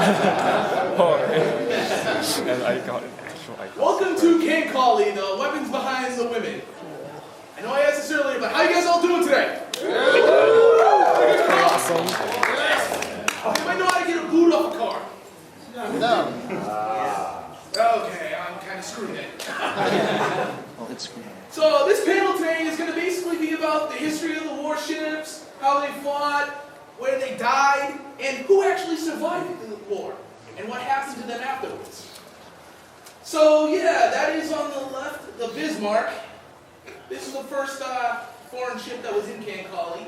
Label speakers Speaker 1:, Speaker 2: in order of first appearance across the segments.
Speaker 1: And I got an actual icon.
Speaker 2: Welcome to Kancolle, the weapons behind the women. I know I asked this earlier, but how you guys all doing today?
Speaker 1: Awesome.
Speaker 2: Anybody know how to get a boot off a car?
Speaker 3: No.
Speaker 2: Okay, I'm kind of screwed then.
Speaker 3: Oh, it's screwed.
Speaker 2: So this panel today is going to basically be about the history of the warships, how they fought, where they died, and who actually survived the war, and what happened to them afterwards. So yeah, that is on the left, the Bismarck. This is the first foreign ship that was in Kancolle.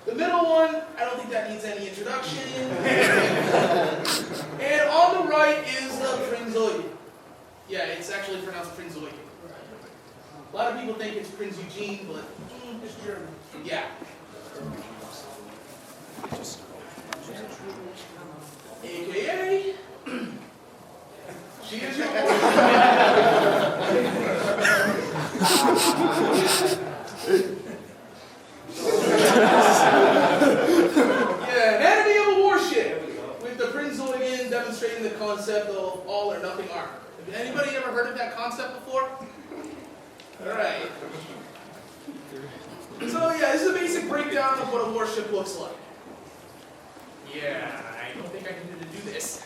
Speaker 2: The middle one, I don't think that needs any introduction. And on the right is the Prinz Eugen. Yeah, it's actually pronounced Prinz Eugen. A lot of people think it's Prince Eugene, but it's German. Yeah. AKA, she is your Anatomy of a warship, with the Prinz Eugen demonstrating the concept of all or nothing armor. Have anybody ever heard of that concept before? Alright. So yeah, this is a basic breakdown of what a warship looks like. Yeah, I don't think I needed to do this.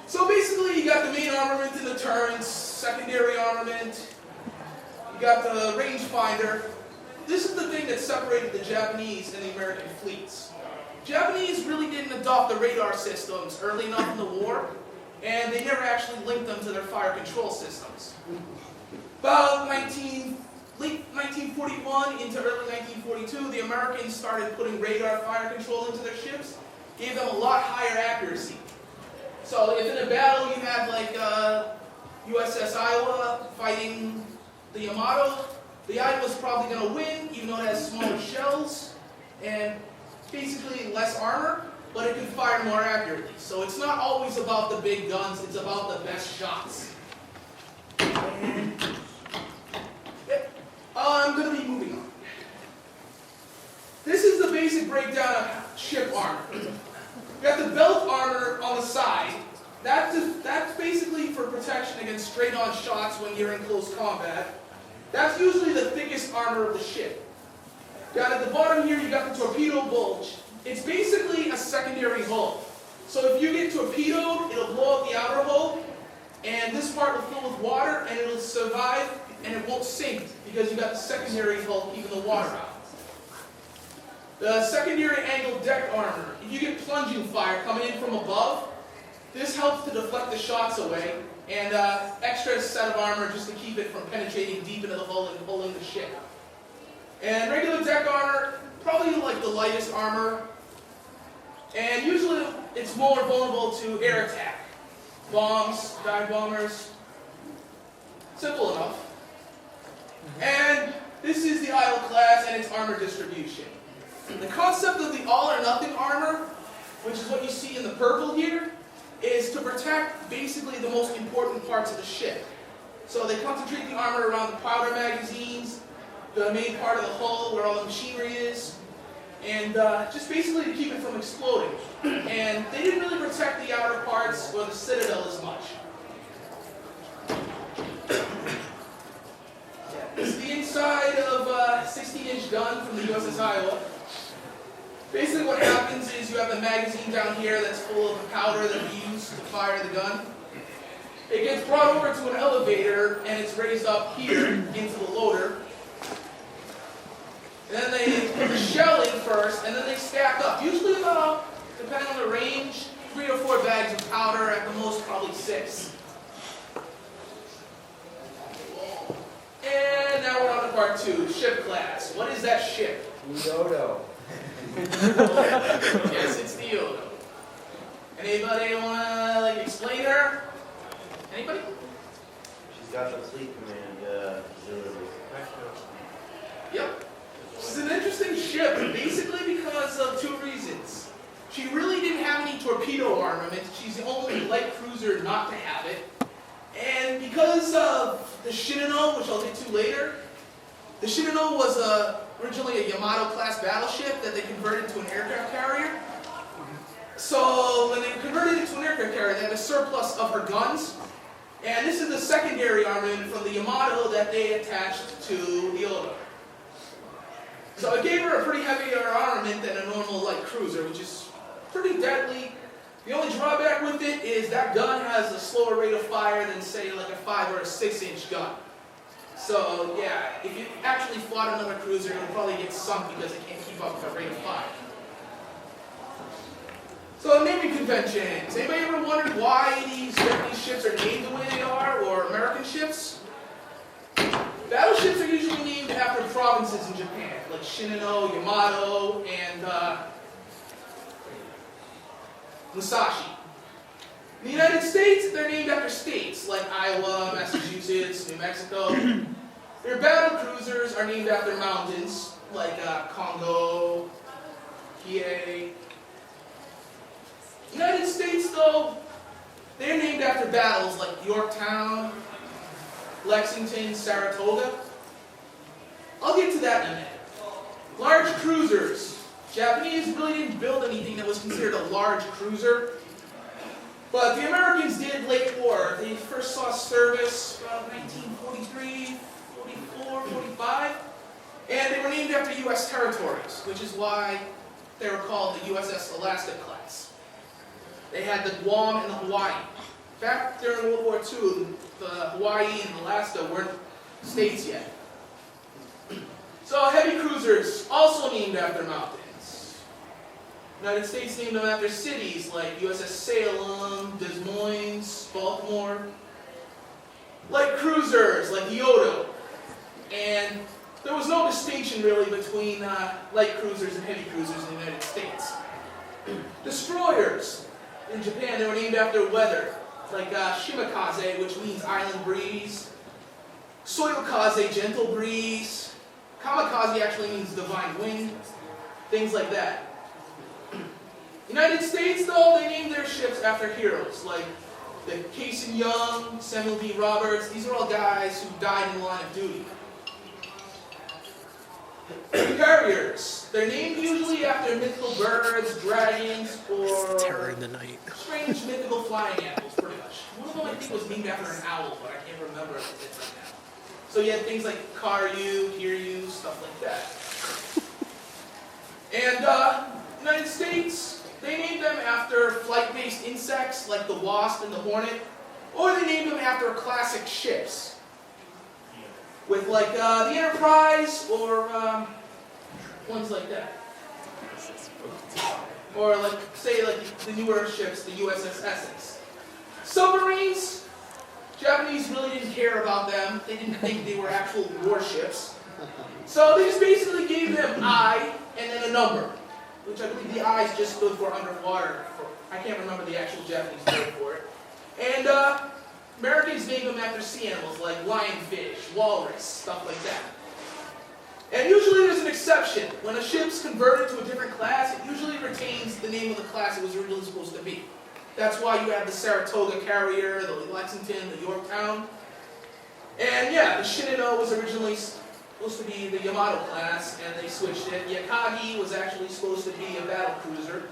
Speaker 2: So basically, you got the main armament and the turrets, secondary armament, you got the rangefinder. This is the thing that separated the Japanese and the American fleets. Japanese really didn't adopt the radar systems early enough in the war, and they never actually linked them to their fire control systems. About late 1941 into early 1942, the Americans started putting radar fire control into their ships, gave them a lot higher accuracy. So if in a battle you had like USS Iowa fighting the Yamato, the Iowa's probably going to win, even though it has smaller shells and basically less armor, but it can fire more accurately. So it's not always about the big guns, it's about the best shots. I'm going to be moving on. This is the basic breakdown of ship armor. You got the belt armor on the side. That's basically for protection against straight-on shots when you're in close combat. That's usually the thickest armor of the ship. Down at the bottom here, you got the torpedo bulge. It's basically a secondary hull. So if you get torpedoed, it'll blow up the outer hull, and this part will fill with water, and it'll survive, and it won't sink, because you got the secondary hull keeping the water out. The secondary angled deck armor. If you get plunging fire coming in from above, this helps to deflect the shots away, and extra set of armor just to keep it from penetrating deep into the hull and pulling the ship. And regular deck armor, probably like the lightest armor, and usually it's more vulnerable to air attack. Bombs, dive bombers, simple enough. And this is the Isle class and its armor distribution. The concept of the all or nothing armor, which is what you see in the purple here, is to protect basically the most important parts of the ship. So they concentrate the armor around the powder magazines, the main part of the hull where all the machinery is, and just basically to keep it from exploding. And they didn't really protect the outer parts or the citadel as much. This is the inside of a 16-inch gun from the USS Iowa. Basically what happens is you have the magazine down here that's full of the powder that we use to fire the gun. It gets brought over to an elevator and it's raised up here into the loader. And then they put the shell in first and then they stack up. Usually about, depending on the range, 3 or 4 bags of powder, at the most probably 6. And now we're on to part 2, ship class. What is that ship?
Speaker 3: Yodo.
Speaker 2: Yes, it's the Yodo. Anybody want to explain her? Anybody?
Speaker 4: She's got the fleet command facility.
Speaker 2: Yep. She's an interesting ship, basically because of 2 reasons. She really didn't have any torpedo armament. She's the only light cruiser not to have it. And because of the Shinano, which I'll get to later, the Shinano was originally a Yamato-class battleship that they converted to an aircraft carrier. So when they aircraft carrier, they had a surplus of her guns. And this is the secondary armament from the Yamato that they attached to the Odo. So it gave her a pretty heavier armament than a normal light cruiser, which is pretty deadly. The only drawback with it is that gun has a slower rate of fire than, say, like a 5 or a 6-inch gun. So yeah, if you actually fought another cruiser, it would probably get sunk because it can't keep up with the rate of fire. So naming conventions. Anybody ever wondered why these Japanese ships are named the way they are, or American ships? Battleships are usually named after provinces in Japan, like Shinano, Yamato, and Musashi. In the United States, they're named after states, like Iowa, Massachusetts, New Mexico. Their battle cruisers are named after mountains, like Congo, Hiei. United States, though, they're named after battles like Yorktown, Lexington, Saratoga. I'll get to that in a minute. Large cruisers. Japanese really didn't build anything that was considered a large cruiser. But the Americans did late war. They first saw service around 1943, 44, 45. And they were named after U.S. territories, which is why they were called the USS Alaska class. They had the Guam and the Hawaii. Back during World War II, the Hawaii and Alaska weren't states yet. So heavy cruisers, also named after mountains. United States named them after cities like USS Salem, Des Moines, Baltimore. Light cruisers like the Odo. And there was no distinction really between light cruisers and heavy cruisers in the United States. Destroyers. In Japan, they were named after weather, like Shimakaze, which means island breeze. Soyokaze, gentle breeze. Kamikaze actually means divine wind. Things like that. United States, though, they named their ships after heroes, like the Casey Young, Samuel D. Roberts. These are all guys who died in the line of duty. Carriers. They're named usually after mythical birds, dragons, or
Speaker 3: Terror in the night.
Speaker 2: strange mythical flying animals, pretty much. One of them I think was named after an owl, but I can't remember if it's right now. So you had things like Karyu, Kiryu, stuff like that. And United States, they named them after flight-based insects like the wasp and the hornet, or they named them after classic ships. With like the Enterprise or ones like that. Or like, say like the newer ships, the USS Essex. Submarines, Japanese really didn't care about them. They didn't think they were actual warships. So they just basically gave them I and then a number, which I believe the I just stood for underwater. I can't remember the actual Japanese word for it. And Americans named them after sea animals like lionfish, walrus, stuff like that. And usually there's an exception. When a ship's converted to a different class, it usually retains the name of the class it was originally supposed to be. That's why you have the Saratoga carrier, the Lexington, the Yorktown. And yeah, the Shinano was originally supposed to be the Yamato class, and they switched it. Yakagi was actually supposed to be a battle cruiser.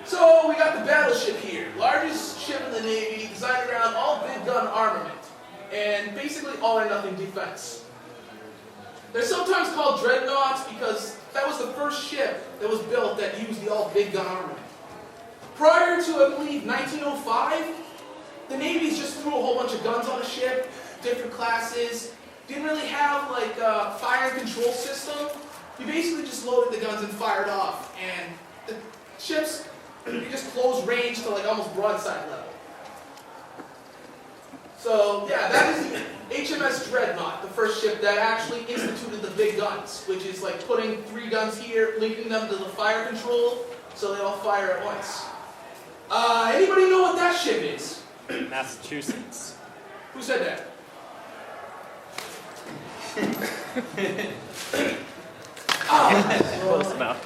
Speaker 2: So we got the battleship here. Largest ship in the Navy, designed around all big gun armament, and basically all or nothing defense. They're sometimes called dreadnoughts because that was the first ship that was built that used the all big gun armament. Prior to, I believe, 1905, the Navies just threw a whole bunch of guns on a ship, different classes. Didn't really have like a fire control system. You basically just loaded the guns and fired off, and the ships, they just closed range to like almost broadside level. So yeah, that is the HMS Dreadnought, the first ship that actually instituted the big guns, which is like putting 3 guns here, linking them to the fire control, so they all fire at once. Anybody know what that ship is?
Speaker 1: Massachusetts.
Speaker 2: Who said that?
Speaker 1: Close enough.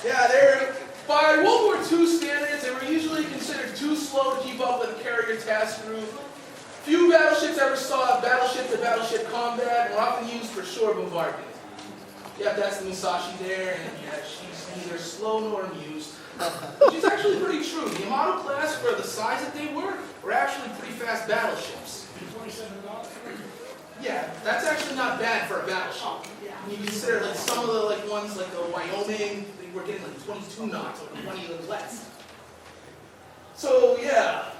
Speaker 2: Yeah, they're, by World War II standards, they were usually considered too slow to keep up with the carrier task group. Few battleships ever saw battleship-to-battleship combat and were often used for shore bombardment. Yeah, that's the Musashi there, and yeah, she's neither slow nor amused. Which is actually pretty true. The Yamato class, for the size that they were actually pretty fast battleships. Yeah, that's actually not bad for a battleship. When you consider like some of the ones like the Wyoming, they were getting like 22 knots or 20 or less. So yeah.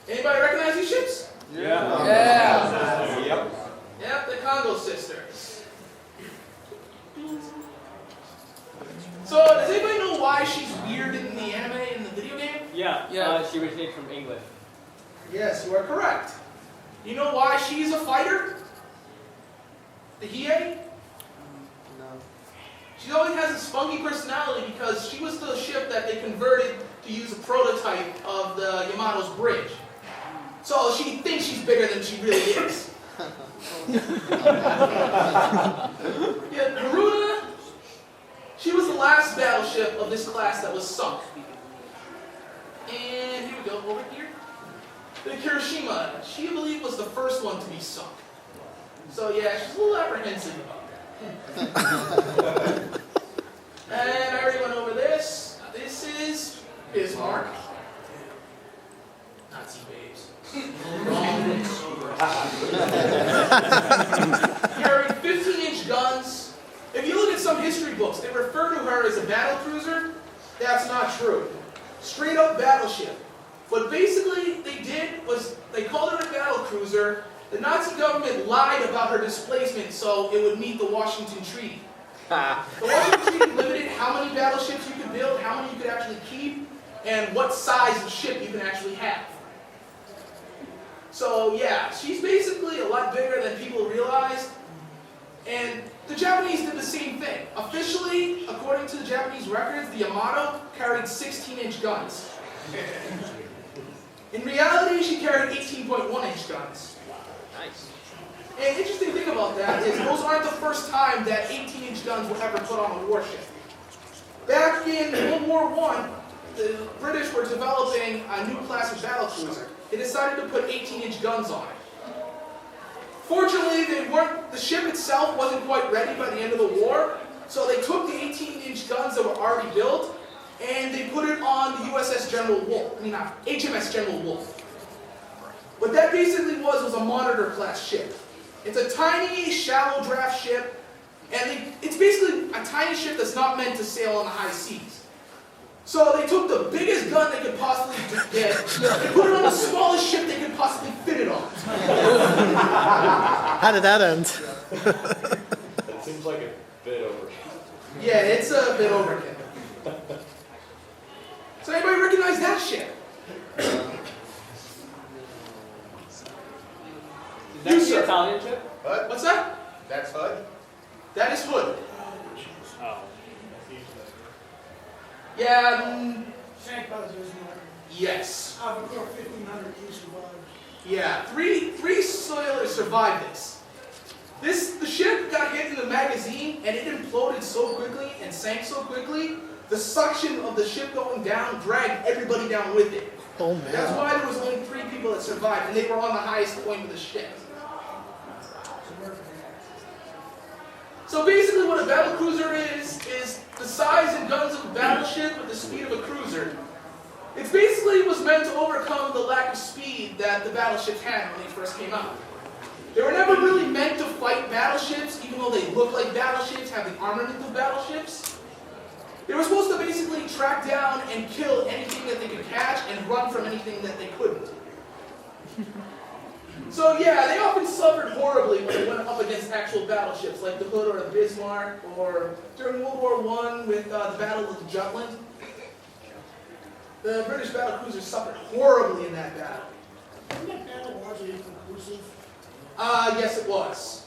Speaker 2: Anybody recognize these ships?
Speaker 1: Yeah. Yep.
Speaker 2: Yep, the Congo sisters. So, does anybody know why she's weird in the anime and the video game?
Speaker 1: Yeah. She originated from England.
Speaker 2: Yes, you are correct. You know why she's a fighter? The Hiei?
Speaker 3: No.
Speaker 2: She always has a spunky personality because she was the ship that they converted to use a prototype of the Yamato's bridge. So she thinks she's bigger than she really is. Yeah, Haruna, she was the last battleship of this class that was sunk. And here we go, over here. The Hiroshima, she, I believe, was the first one to be sunk. So yeah, she's a little apprehensive about that. And I already went over this. This is Bismarck. Nazi babes. Carrying 15-inch guns. If you look at some history books, they refer to her as a battle cruiser. That's not true. Straight up battleship. What basically they did was they called her a battle cruiser. The Nazi government lied about her displacement so it would meet the Washington Treaty. The Washington Treaty limited how many battleships you could build, how many you could actually keep, and what size of ship you can actually have. So yeah, she's basically a lot bigger than people realized. And the Japanese did the same thing. Officially, according to the Japanese records, the Yamato carried 16-inch guns. In reality, she carried 18.1-inch guns.
Speaker 1: Nice.
Speaker 2: And interesting thing about that is those aren't the first time that 18-inch guns were ever put on a warship. Back in World War I, the British were developing a new class of battlecruiser. They decided to put 18-inch guns on it. Fortunately, the ship itself wasn't quite ready by the end of the war, so they took the 18-inch guns that were already built, and they put it on the HMS General Wolfe. What that basically was a monitor class ship. It's a tiny, shallow draft ship, and it's basically a tiny ship that's not meant to sail on the high seas. So they took the biggest gun they could possibly get, and put it on the smallest ship they could possibly fit it on.
Speaker 3: How did that end?
Speaker 1: That seems like a bit over.
Speaker 2: Yeah, it's a bit overkill. So anybody recognize that ship?
Speaker 1: Is that the Italian ship?
Speaker 4: Hood?
Speaker 2: What's that?
Speaker 4: That's Hood?
Speaker 2: That is Hood.
Speaker 1: Oh.
Speaker 2: Yeah,
Speaker 5: Sank by the Bismarck.
Speaker 2: yes.
Speaker 5: Out of a core 1,500 he survived.
Speaker 2: Yeah, three sailors survived this. The ship got hit in the magazine and it imploded so quickly and sank so quickly, the suction of the ship going down dragged everybody down with it.
Speaker 3: Oh
Speaker 2: That's
Speaker 3: man.
Speaker 2: why there was only 3 people that survived, and they were on the highest point of the ship. So basically what a battlecruiser is the size and guns of a battleship with the speed of a cruiser. It basically was meant to overcome the lack of speed that the battleships had when they first came out. They were never really meant to fight battleships, even though they look like battleships, have the armament of battleships. They were supposed to basically track down and kill anything that they could catch and run from anything that they couldn't. So yeah, they often suffered horribly when they went up against actual battleships like the Hood or the Bismarck, or during World War I with the Battle of the Jutland. The British battlecruisers suffered horribly in that battle.
Speaker 5: Wasn't that battle largely inconclusive?
Speaker 2: Yes it was.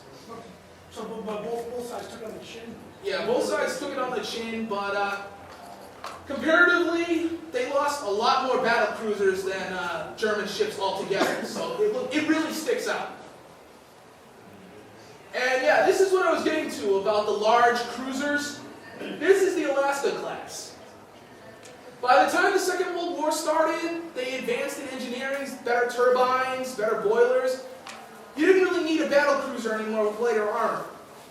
Speaker 5: So but both sides took on the chin.
Speaker 2: Yeah, both sides took it on the chin, but comparatively, they lost a lot more battle cruisers than German ships altogether, so it really sticks out. And yeah, this is what I was getting to about the large cruisers. This is the Alaska class. By the time the Second World War started, they advanced in engineering, better turbines, better boilers. You didn't really need a battle cruiser anymore with lighter armor.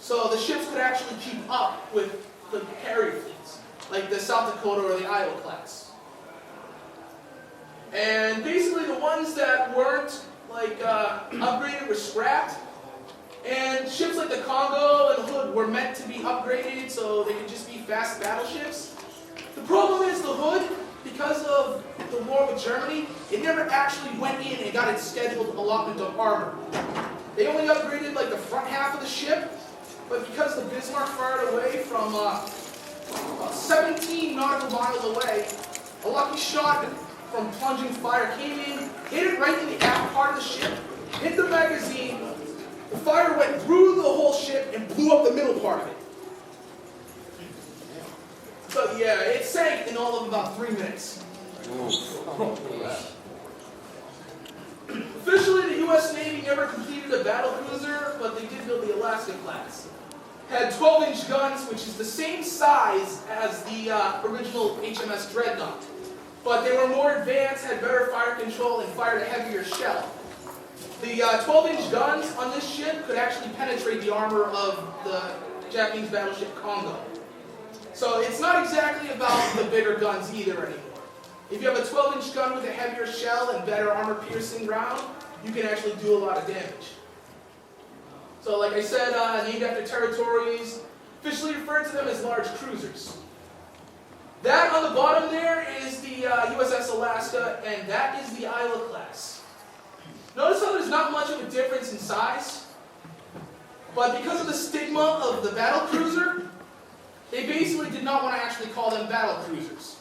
Speaker 2: So the ships could actually keep up with the carrier fleets, like the South Dakota or the Iowa class. And basically the ones that weren't like upgraded were scrapped. And ships like the Congo and the Hood were meant to be upgraded so they could just be fast battleships. The problem is the Hood, because of the war with Germany, it never actually went in and got its scheduled allotment of armor. They only upgraded like the front half of the ship, but because the Bismarck fired away from 17 nautical miles away, a lucky shot from plunging fire came in, hit it right in the aft part of the ship, hit the magazine. The fire went through the whole ship and blew up the middle part of it. So yeah, it sank in all of about 3 minutes. Officially, the U.S. Navy never completed a battle cruiser, but they did build the Alaska class. Had 12-inch guns, which is the same size as the original HMS Dreadnought. But they were more advanced, had better fire control, and fired a heavier shell. The 12-inch guns on this ship could actually penetrate the armor of the Japanese battleship Congo. So it's not exactly about the bigger guns either anymore. If you have a 12-inch gun with a heavier shell and better armor-piercing round, you can actually do a lot of damage. So like I said, named after territories, officially referred to them as large cruisers. That on the bottom there is the USS Alaska, and that is the Iowa class. Notice how there's not much of a difference in size, but because of the stigma of the battle cruiser, they basically did not want to actually call them battle cruisers.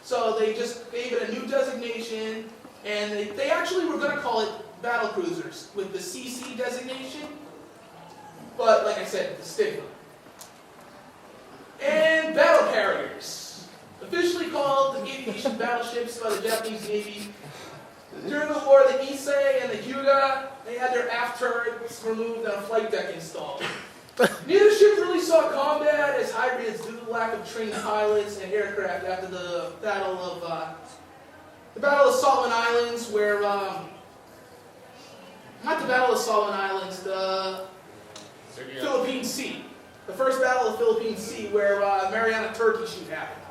Speaker 2: So they just gave it a new designation, and they actually were going to call it battle cruisers with the CC designation, but like I said, the stigma. And battle carriers, officially called the aviation battleships by the Japanese Navy. During the war, the Issei and the Hyuga, they had their aft turrets removed and a flight deck installed. Neither ship really saw combat as hybrids due to the lack of trained pilots and aircraft after the Battle of Solomon Islands, where not the Battle of Solomon Islands, the Philippine Sea, the first Battle of Philippine Sea, where Mariana Turkey shoot happened.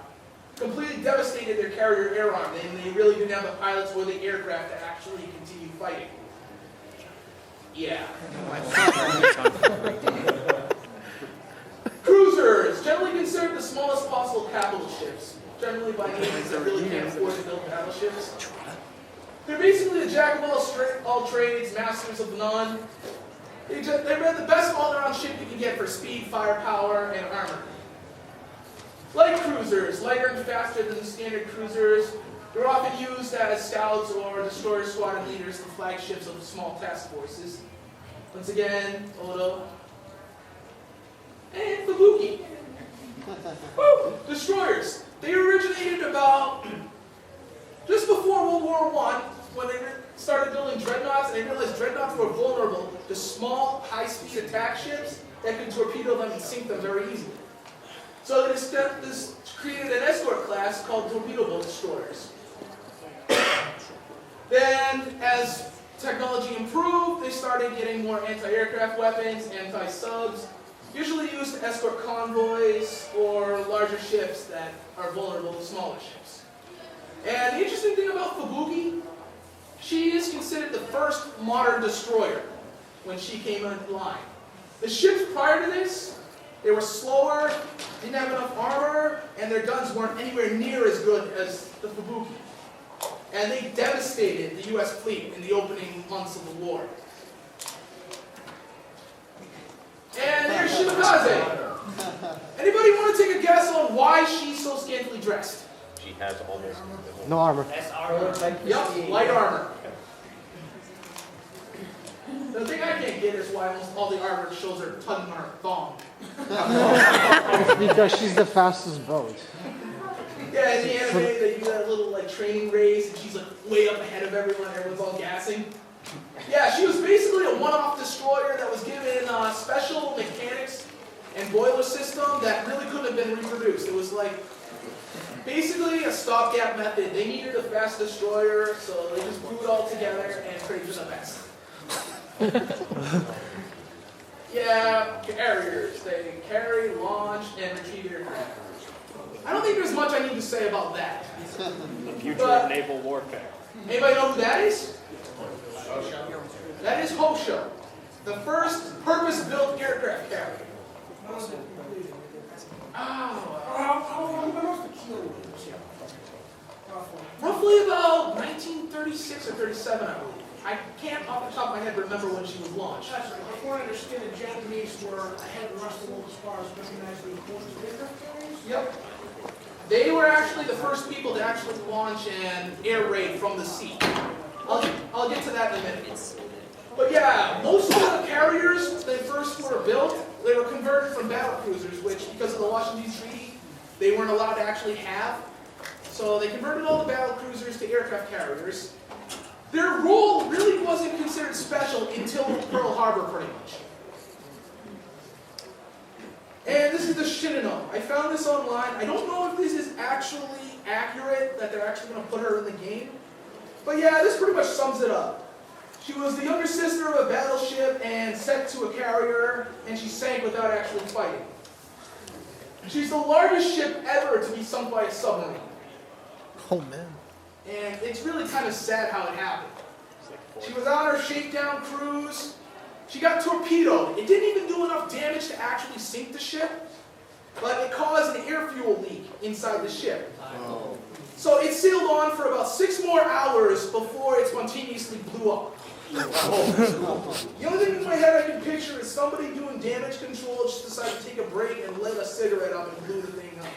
Speaker 2: Completely devastated their carrier air arm, and they really didn't have the pilots or the aircraft to actually continue fighting. Yeah. Cruisers, generally considered the smallest possible capital ships, generally by navies that really can't afford to build battleships. They're basically the jack of all trades, masters of none. They're the best all-around ship you can get for speed, firepower, and armor. Light cruisers, lighter and faster than the standard cruisers, they're often used as scouts or destroyer squadron leaders, the flagships of small task forces. Once again, Odo. And Fubuki. Woo! Destroyers. They originated about just before World War I, when they started building dreadnoughts, and they realized dreadnoughts were vulnerable to small, high-speed attack ships that could torpedo them and sink them very easily. So this created an escort class called torpedo boat destroyers. Then, as technology improved, they started getting more anti-aircraft weapons, anti-subs, usually used to escort convoys or larger ships that are vulnerable to smaller ships. And the interesting thing about Fubuki, she is considered the first modern destroyer when she came into line. The ships prior to this, they were slower, didn't have enough armor, and their guns weren't anywhere near as good as the Fubuki. And they devastated the U.S. fleet in the opening months of the war. And there's Shimakaze. Anybody want to take a guess on why she's so scantily dressed?
Speaker 1: She has almost
Speaker 3: No armor.
Speaker 4: That's armor.
Speaker 2: Yep, light armor. The thing I can't get is why almost all the armor shows her tugging on her thong.
Speaker 3: It's because she's the fastest boat.
Speaker 2: Yeah, in the anime, they do that little like training race, and she's like way up ahead of everyone. Everyone's all gassing. Yeah, she was basically a one-off destroyer that was given special mechanics and boiler system that really couldn't have been reproduced. It was like basically a stopgap method. They needed a fast destroyer, so they just blew it all together and prayed for the best. Yeah, carriers. They carry, launch, and retrieve aircraft. I don't think there's much I need to say about that.
Speaker 1: The future of naval warfare.
Speaker 2: Anybody know who that is? That is Hosho, the first purpose-built aircraft carrier.
Speaker 5: When was it completed?
Speaker 2: Oh,
Speaker 5: When was the keel was? Roughly.
Speaker 2: roughly about 1936 or 37, I believe. I can't off the top of my head remember when she was launched.
Speaker 5: That's right. From what I understand, the Japanese were ahead of the rest of the world as far as recognizing the importance of aircraft carriers.
Speaker 2: Yep. They were actually the first people to actually launch an air raid from the sea. I'll get to that in a minute. But yeah, most of the carriers that first were built, they were converted from battle cruisers, which because of the Washington Treaty, they weren't allowed to actually have. So they converted all the battle cruisers to aircraft carriers. Their role really wasn't considered special until Pearl Harbor, pretty much. And this is the Shinano. I found this online. I don't know if this is actually accurate, that they're actually going to put her in the game. But yeah, this pretty much sums it up. She was the younger sister of a battleship and sent to a carrier, and she sank without actually fighting. She's the largest ship ever to be sunk by a submarine.
Speaker 3: Oh man.
Speaker 2: And it's really kind of sad how it happened. She was on her shakedown cruise. She got torpedoed. It didn't even do enough damage to actually sink the ship, but it caused an air fuel leak inside the ship.
Speaker 4: Oh.
Speaker 2: So it sailed on for about 6 more hours before it spontaneously blew up. The only thing in my head I can picture is somebody doing damage control just decided to take a break and lit a cigarette up and blew the thing up.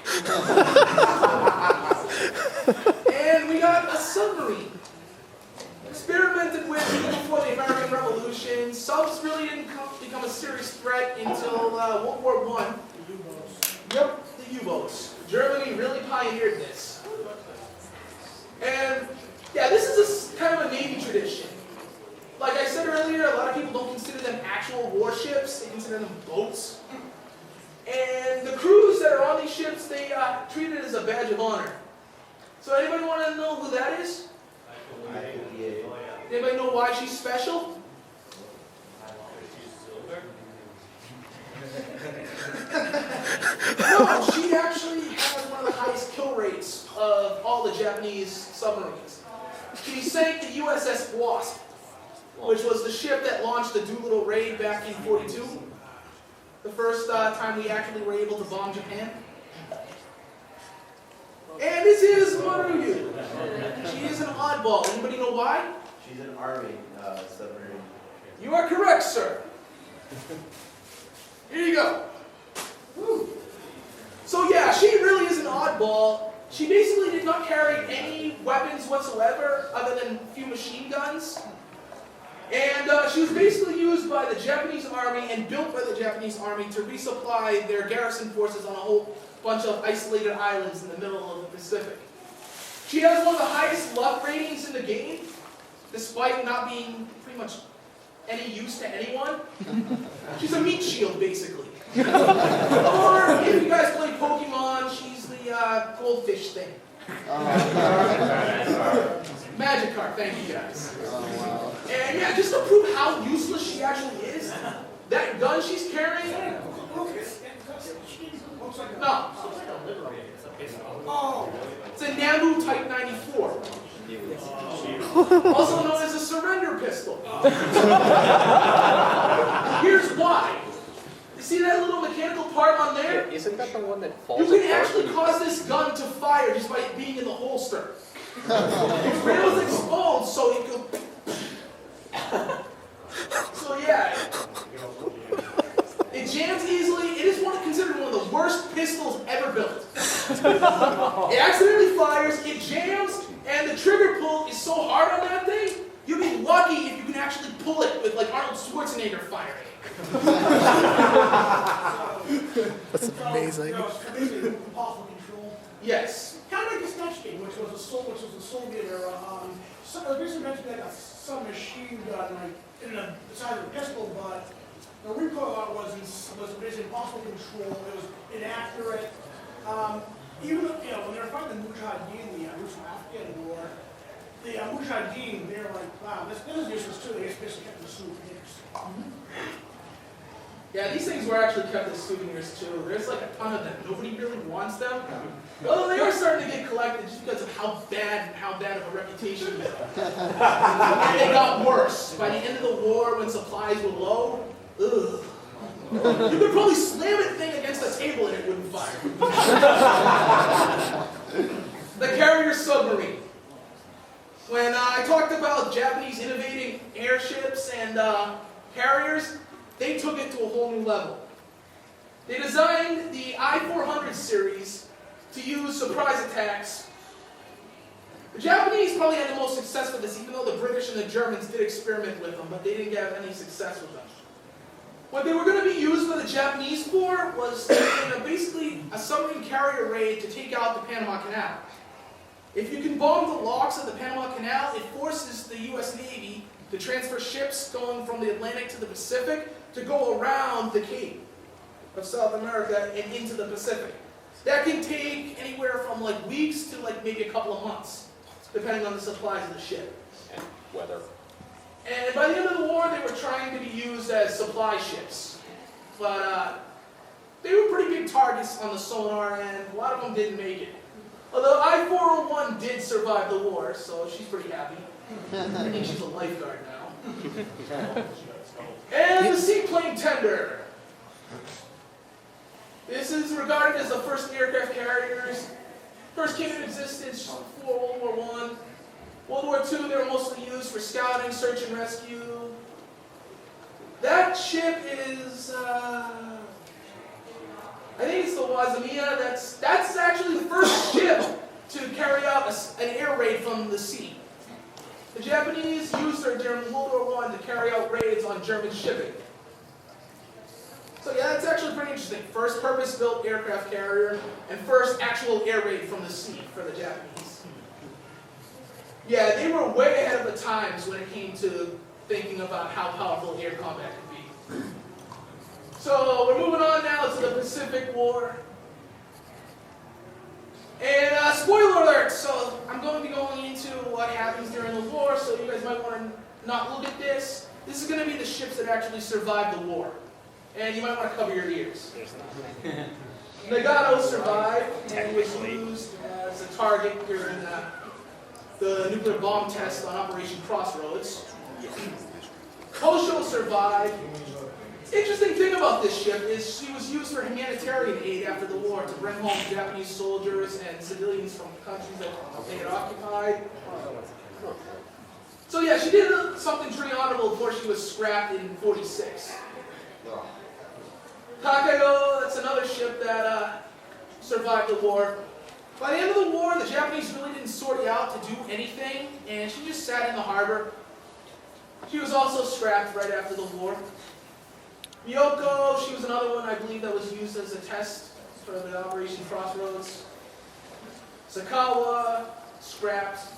Speaker 2: And we got a submarine. Experimented with even before the American Revolution. Subs really didn't become a serious threat until World War I.
Speaker 5: The U-boats.
Speaker 2: Yep, the U-boats. Germany really pioneered this. And yeah, this is kind of a Navy tradition. Like I said earlier, a lot of people don't consider them actual warships, they consider them boats. And the crews that are on these ships, they treat it as a badge of honor. So anybody want to know who that is? Anybody know why she's special? No, she actually has one of the highest kill rates of all the Japanese submarines. She sank the USS Wasp, which was the ship that launched the Doolittle raid back in '42. The first time we actually were able to bomb Japan. And this is Maruyu. She is an oddball. Anybody know why?
Speaker 4: She's an army submarine.
Speaker 2: You are correct, sir. Here you go. Woo. So yeah, she really is an oddball. She basically did not carry any weapons whatsoever other than a few machine guns. And she was basically used by the Japanese army and built by the Japanese army to resupply their garrison forces on a whole bunch of isolated islands in the middle of the Pacific. She has one of the highest luck ratings in the game, despite not being pretty much any use to anyone. She's a meat shield, basically. Or, if you guys play Pokemon, she's the goldfish thing. Magikarp, thank you guys. And yeah, just to prove how useless she actually is, that gun she's carrying, no,
Speaker 5: Oh,
Speaker 2: it's a Nambu Type 94. Also known as a surrender pistol. Here's why. You see that little mechanical part on there?
Speaker 1: Isn't that the one that falls
Speaker 2: You can
Speaker 1: apart
Speaker 2: actually
Speaker 1: when you-
Speaker 2: cause this gun to fire just by it being in the holster. Its rail is exposed, so it goes. So yeah, it jams easily. It is considered one of the worst pistols ever built. It accidentally fires, it jams, and the trigger pull is so hard on that thing, you'll be lucky if you can actually pull it with like Arnold Schwarzenegger firing.
Speaker 3: That's amazing.
Speaker 5: No, it's basically impossible control.
Speaker 2: Yes.
Speaker 5: Kind of like the Snatch Game, which was a Soviet era. So it was basically meant to be like a submachine gun, like in the size of a pistol, but the recoil on it was basically impossible to control. It was inaccurate. Even when they were fighting the Mujahideen, the Russo-Afghan war, the Mujahideen, they were like, wow, this is useless too. They just basically kept the soup.
Speaker 2: Yeah, these things were actually kept as souvenirs too. There's like a ton of them. Nobody really wants them. Although they are starting to get collected just because of how bad of a reputation they have. And they got worse. By the end of the war, when supplies were low, ugh. You could probably slam that thing against a table and it wouldn't fire. The carrier submarine. When I talked about Japanese innovating airships and carriers, they took it to a whole new level. They designed the I-400 series to use surprise attacks. The Japanese probably had the most success with this, even though the British and the Germans did experiment with them, but they didn't have any success with them. What they were going to be used by the Japanese for was basically a submarine carrier raid to take out the Panama Canal. If you can bomb the locks of the Panama Canal, it forces the U.S. Navy to transfer ships going from the Atlantic to the Pacific to go around the Cape of South America and into the Pacific. That can take anywhere from like weeks to like maybe a couple of months, depending on the supplies of the ship.
Speaker 1: And weather.
Speaker 2: And by the end of the war, they were trying to be used as supply ships. But they were pretty big targets on the sonar, and a lot of them didn't make it. Although I-401 did survive the war, so she's pretty happy. I think she's a lifeguard now. And the seaplane tender. This is regarded as the first aircraft carriers. First came into existence just before World War I. World War II, they were mostly used for scouting, search and rescue. That ship is, I think it's the Wazamiya. That's actually the first ship to carry out an air raid from the sea. The Japanese used her during World War I to carry out raids on German shipping. So yeah, that's actually pretty interesting. First purpose-built aircraft carrier, and first actual air raid from the sea for the Japanese. Yeah, they were way ahead of the times when it came to thinking about how powerful air combat could be. So we're moving on now to the Pacific War. And spoiler alert, so I'm going to be going into what happens during the war, so you guys might want to not look at this. This is going to be the ships that actually survived the war. And you might want to cover your ears. Nagato survived and was used as a target during the nuclear bomb test on Operation Crossroads. Kosho survived. Interesting thing about this ship is she was used for humanitarian aid after the war to bring home Japanese soldiers and civilians from countries that they had occupied. So yeah, she did something pretty honorable before she was scrapped in '46. Takeo, that's another ship that survived the war. By the end of the war, the Japanese really didn't sort out to do anything, and she just sat in the harbor. She was also scrapped right after the war. Miyoko, she was another one I believe that was used as a test for the Operation Crossroads. Sakawa, scrapped.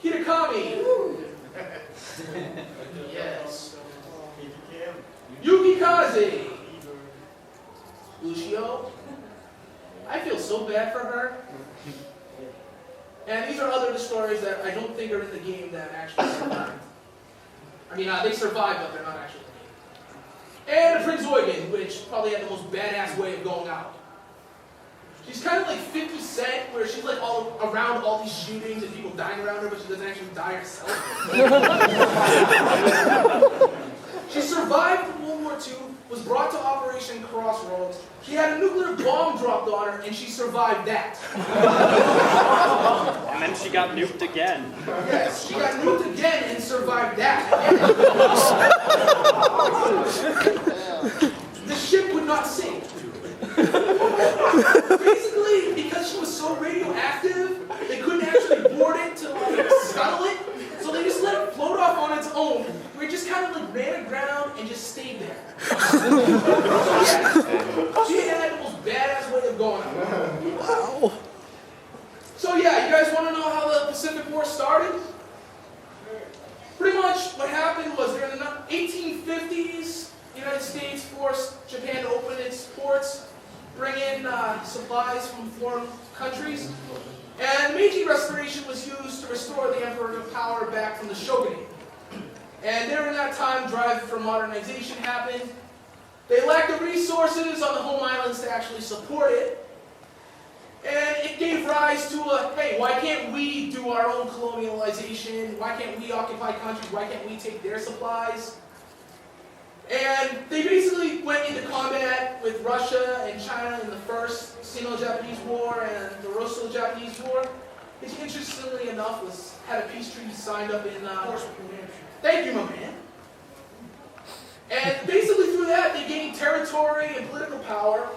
Speaker 2: Hitakami. Yes. Yukikaze. Lucio. I feel so bad for her. And these are other stories that I don't think are in the game that actually survived. I mean, they survived, but they're not actually in the game. And Prince Eugen, which probably had the most badass way of going out. She's kind of like 50 Cent, where she's like all around all these shootings and people dying around her, but she doesn't actually die herself. She survived World War II, was brought to Operation Crossroads. She had a nuclear bomb dropped on her, and she survived that.
Speaker 6: And then she got nuked again.
Speaker 2: Yes, she got nuked again and survived that. The ship would not sink. Basically, because she was so radioactive, they couldn't actually board it to like scuttle it, so they just let it float off on its own, where it just kind of like ran aground and just stayed there. Yeah, she had the most badass way of going out. Wow. So yeah, you guys want to know how the Pacific War started? Pretty much what happened was during the 1850s, the United States forced Japan to open its ports, bring in supplies from foreign countries, and Meiji Restoration was used to restore the emperor's power back from the shogunate. And during that time, drive for modernization happened, the resources on the home islands to actually support it. And it gave rise to a, hey, why can't we do our own colonialization? Why can't we occupy countries? Why can't we take their supplies? And they basically went into combat with Russia and China in the first Sino-Japanese War and the Russo-Japanese War, which interestingly enough had a peace treaty signed up in... Thank you, my man. And basically through that, they gained territory and political power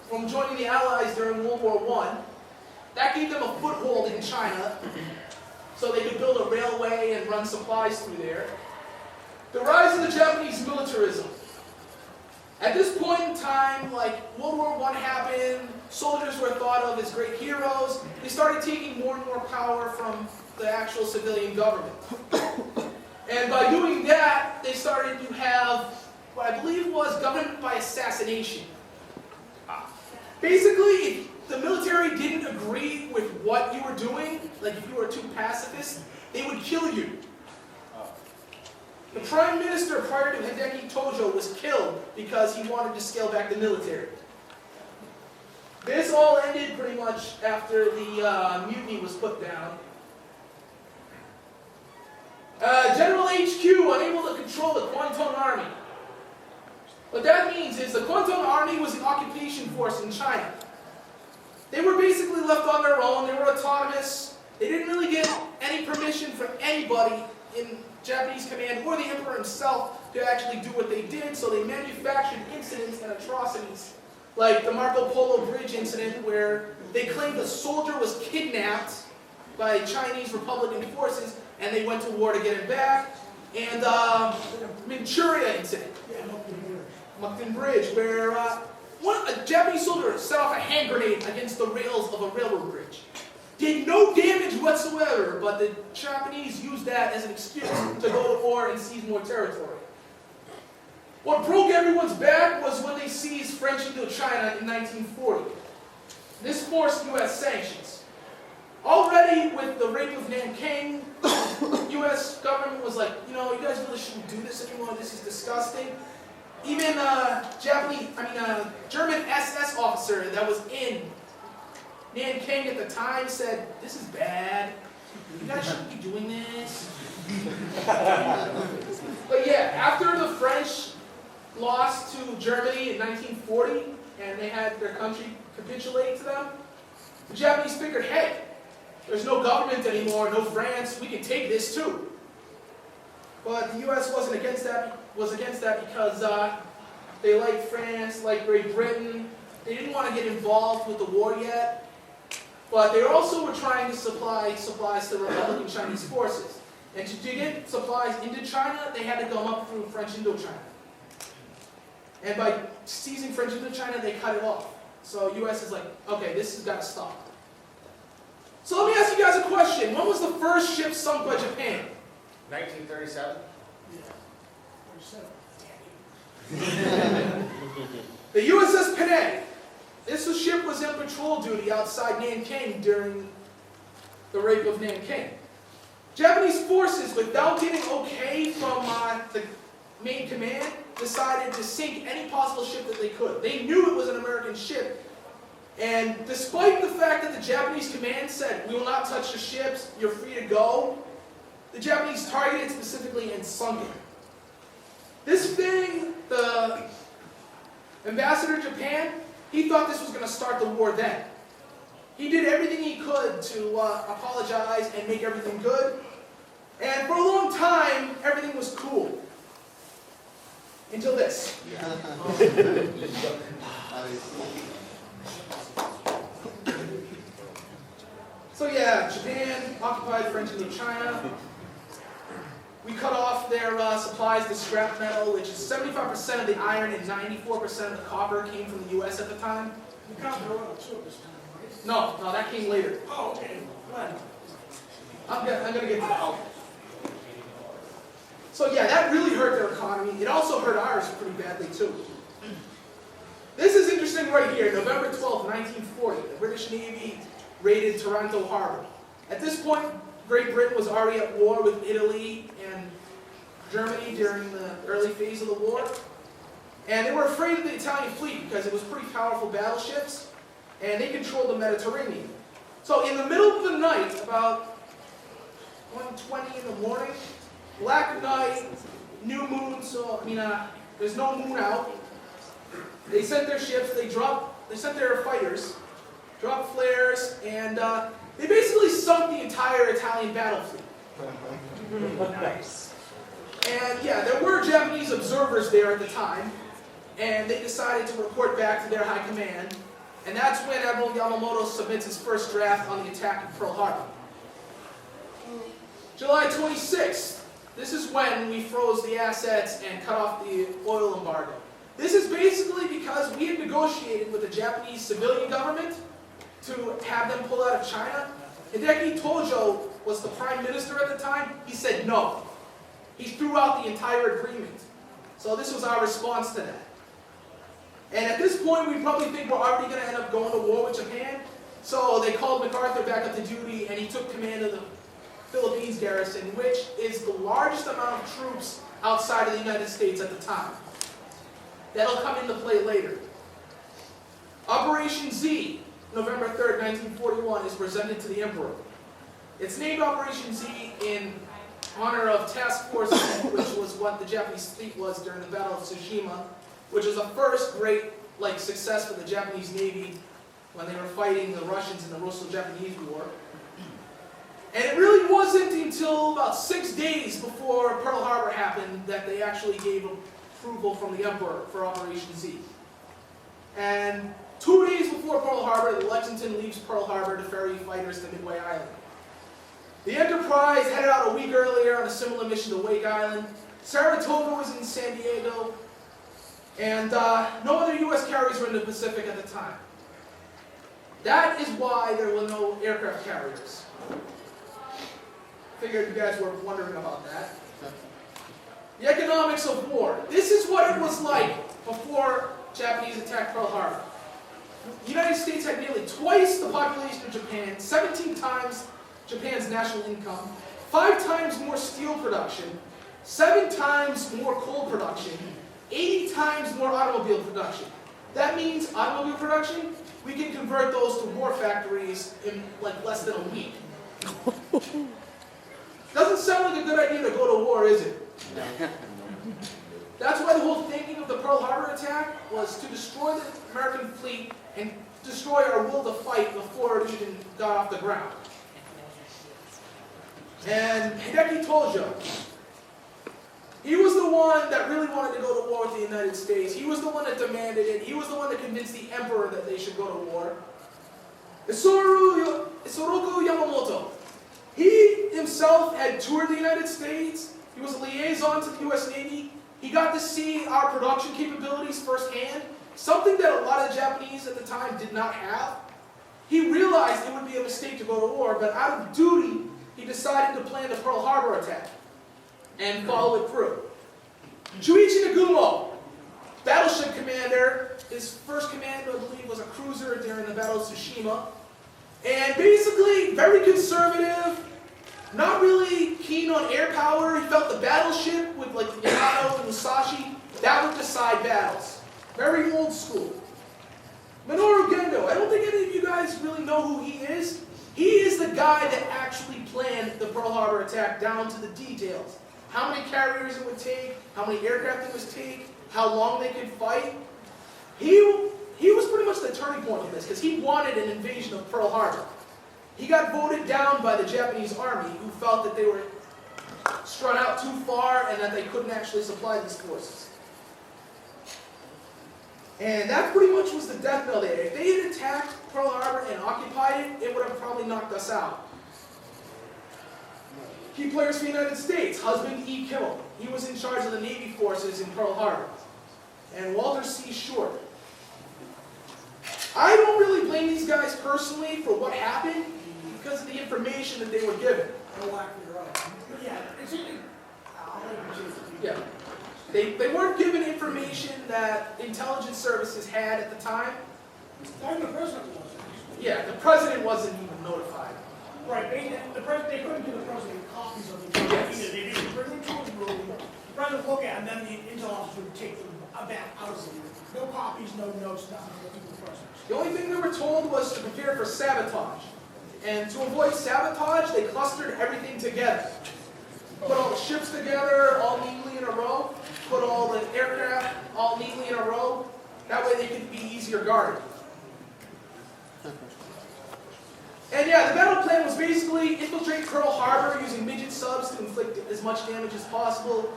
Speaker 2: from joining the Allies during World War I. That gave them a foothold in China, so they could build a railway and run supplies through there. The rise of the Japanese militarism. At this point in time, like World War I happened, soldiers were thought of as great heroes. They started taking more and more power from the actual civilian government. And by doing that, they started to have what I believe was government by assassination. Basically, if the military didn't agree with what you were doing, like if you were too pacifist, they would kill you. The prime minister prior to Hideki Tojo was killed because he wanted to scale back the military. This all ended pretty much after the mutiny was put down. General HQ unable to control the Kwantung Army. What that means is the Kwantung Army was an occupation force in China. They were basically left on their own. They were autonomous. They didn't really get any permission from anybody in Japanese command or the emperor himself to actually do what they did, so they manufactured incidents and atrocities, like the Marco Polo Bridge incident where they claimed a soldier was kidnapped by Chinese Republican forces and they went to war to get him back, and Manchuria incident, Mukden Bridge, where a Japanese soldier set off a hand grenade against the rails of a railroad bridge. Did no damage whatsoever, but the Japanese used that as an excuse to go to war and seize more territory. What broke everyone's back was when they seized French Indochina in 1940. This forced U.S. sanctions. Already with the rape of Nanking, the U.S. government was like, you know, you guys really shouldn't do this anymore, this is disgusting. Even German SS officer that was in Nanking at the time said, this is bad, you guys shouldn't be doing this. But yeah, after the French lost to Germany in 1940, and they had their country capitulate to them, the Japanese figured, hey, there's no government anymore, no France, we can take this too. But the U.S. was against that because they liked France, liked Great Britain. They didn't want to get involved with the war yet. But they also were trying to supply supplies to the Republican Chinese forces. And to get supplies into China, they had to come up through French Indochina. And by seizing French Indochina, they cut it off. So U.S. is like, okay, this has got to stop. So let me ask you guys a question. When was the first ship sunk by Japan?
Speaker 4: 1937?
Speaker 2: The USS Panay. This ship was in patrol duty outside Nanking during the rape of Nanking. Japanese forces, without getting okay from the main command, decided to sink any possible ship that they could. They knew it was an American ship, and despite the fact that the Japanese command said, we will not touch the ships, you're free to go, the Japanese targeted specifically and sunk it. This thing, the ambassador to Japan, he thought this was going to start the war then. He did everything he could to apologize and make everything good. And for a long time, everything was cool. Until this. So yeah, Japan occupied French Indochina. We cut off their supplies to scrap metal, which is 75% of the iron and 94% of the copper came from the U.S. at the time.
Speaker 5: You counted the oil too this time, right?
Speaker 2: No, that came later.
Speaker 5: Oh, okay. When?
Speaker 2: I'm gonna get to that. So yeah, that really hurt their economy. It also hurt ours pretty badly too. This is interesting right here. November 12, 1940, the British Navy raided Taranto Harbor. At this point, Great Britain was already at war with Italy and Germany during the early phase of the war. And they were afraid of the Italian fleet because it was pretty powerful battleships, and they controlled the Mediterranean. So in the middle of the night, about 1:20 in the morning, black night, new moon, so there's no moon out. They sent their ships, they sent their fighters, dropped flares, and they basically sunk the entire Italian battle fleet.
Speaker 6: Nice.
Speaker 2: And yeah, there were Japanese observers there at the time, and they decided to report back to their high command, and that's when Admiral Yamamoto submits his first draft on the attack of Pearl Harbor. July 26th, this is when we froze the assets and cut off the oil embargo. This is basically because we had negotiated with the Japanese civilian government to have them pull out of China. Hideki Tojo was the prime minister at the time. He said no. He threw out the entire agreement. So this was our response to that. And at this point, we probably think we're already going to end up going to war with Japan. So they called MacArthur back up to duty, and he took command of the Philippines garrison, which is the largest amount of troops outside of the United States at the time. That'll come into play later. Operation Z, November 3rd, 1941, is presented to the Emperor. It's named Operation Z in honor of Task Force Z, which was what the Japanese fleet was during the Battle of Tsushima, which was the first great success for the Japanese Navy when they were fighting the Russians in the Russo-Japanese War. And it really wasn't until about 6 days before Pearl Harbor happened that they actually gave approval from the Emperor for Operation Z. And 2 days before Pearl Harbor, the Lexington leaves Pearl Harbor to ferry fighters to Midway Island. The Enterprise headed out a week earlier on a similar mission to Wake Island. Saratoga was in San Diego. And no other U.S. carriers were in the Pacific at the time. That is why there were no aircraft carriers. Figured you guys were wondering about that. The economics of war. This is what it was like before Japanese attacked Pearl Harbor. The United States had nearly twice the population of Japan, 17 times Japan's national income, 5 times more steel production, 7 times more coal production, 80 times more automobile production. That means automobile production, we can convert those to war factories in less than a week. Doesn't sound like a good idea to go to war, is it? That's why the whole thinking of the Pearl Harbor attack was to destroy the American fleet and destroy our will to fight before it even got off the ground. And Hideki Tojo, he was the one that really wanted to go to war with the United States. He was the one that demanded it. He was the one that convinced the emperor that they should go to war. Isoroku Yamamoto, he himself had toured the United States. He was a liaison to the U.S. Navy. He got to see our production capabilities firsthand, something that a lot of Japanese at the time did not have. He realized it would be a mistake to go to war, but out of duty, he decided to plan the Pearl Harbor attack and follow it through. Chuichi Nagumo, battleship commander, his first command, I believe, was a cruiser during the Battle of Tsushima, and basically very conservative, not really keen on air power. He felt the battleship with the Yamato and Musashi, that would decide battles. Very old school. Minoru Gendo, I don't think any of you guys really know who he is. He is the guy that actually planned the Pearl Harbor attack down to the details. How many carriers it would take, how many aircraft it would take, how long they could fight. He was pretty much the turning point in this because he wanted an invasion of Pearl Harbor. He got voted down by the Japanese army who felt that they were strung out too far and that they couldn't actually supply these forces. And that pretty much was the death knell there. If they had attacked Pearl Harbor and occupied it, it would have probably knocked us out. Key players for the United States, husband E. Kimmel. He was in charge of the Navy forces in Pearl Harbor. And Walter C. Short. I don't really blame these guys personally for what happened because of the information that they were given. Yeah. They weren't given information that intelligence services had at the time.
Speaker 5: Even the president wasn't.
Speaker 2: Yeah, the president wasn't even notified.
Speaker 5: Right, they couldn't give the president copies of the
Speaker 2: Yes.
Speaker 5: They didn't bring them to his room. The president would look at it, and then the intel officer would take them event out of it. No copies, no notes, nothing for people present.
Speaker 2: The only thing they were told was to prepare for sabotage. And to avoid sabotage, they clustered everything together. Put all the ships together, all neatly in a row. Put all the aircraft all neatly in a row. That way they could be easier guarded. And yeah, the battle plan was basically infiltrate Pearl Harbor using midget subs to inflict as much damage as possible.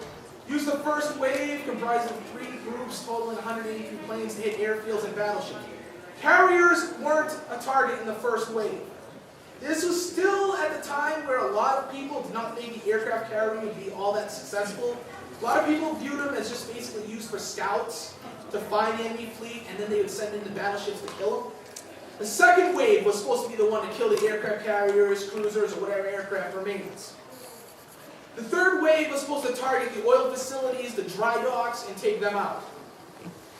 Speaker 2: Use the first wave, comprised of 3 groups totaling 183 planes, to hit airfields and battleships. Carriers weren't a target in the first wave. This was still at the time where a lot of people did not think the aircraft carrier would be all that successful. A lot of people viewed them as just basically used for scouts to find the enemy fleet, and then they would send in the battleships to kill them. The second wave was supposed to be the one to kill the aircraft carriers, cruisers, or whatever aircraft remains. The third wave was supposed to target the oil facilities, the dry docks, and take them out.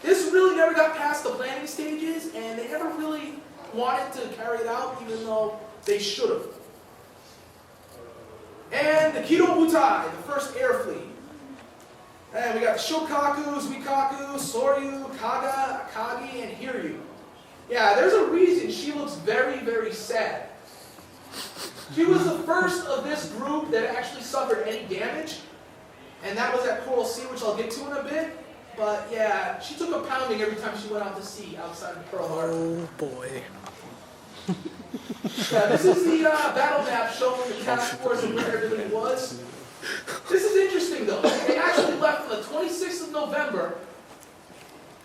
Speaker 2: This really never got past the planning stages, and they never really wanted to carry it out, even though they should have. And the Kido Butai, the first air fleet. And we got the Shokaku, Zuikaku, Soryu, Kaga, Akagi, and Hiryu. Yeah, there's a reason she looks very, very sad. She was the first of this group that actually suffered any damage, and that was at Coral Sea, which I'll get to in a bit. But yeah, she took a pounding every time she went out to sea outside of Pearl Harbor.
Speaker 3: Oh boy.
Speaker 2: Yeah, this is the battle map showing the task force and where everybody was. This is interesting though. They actually left on the 26th of November,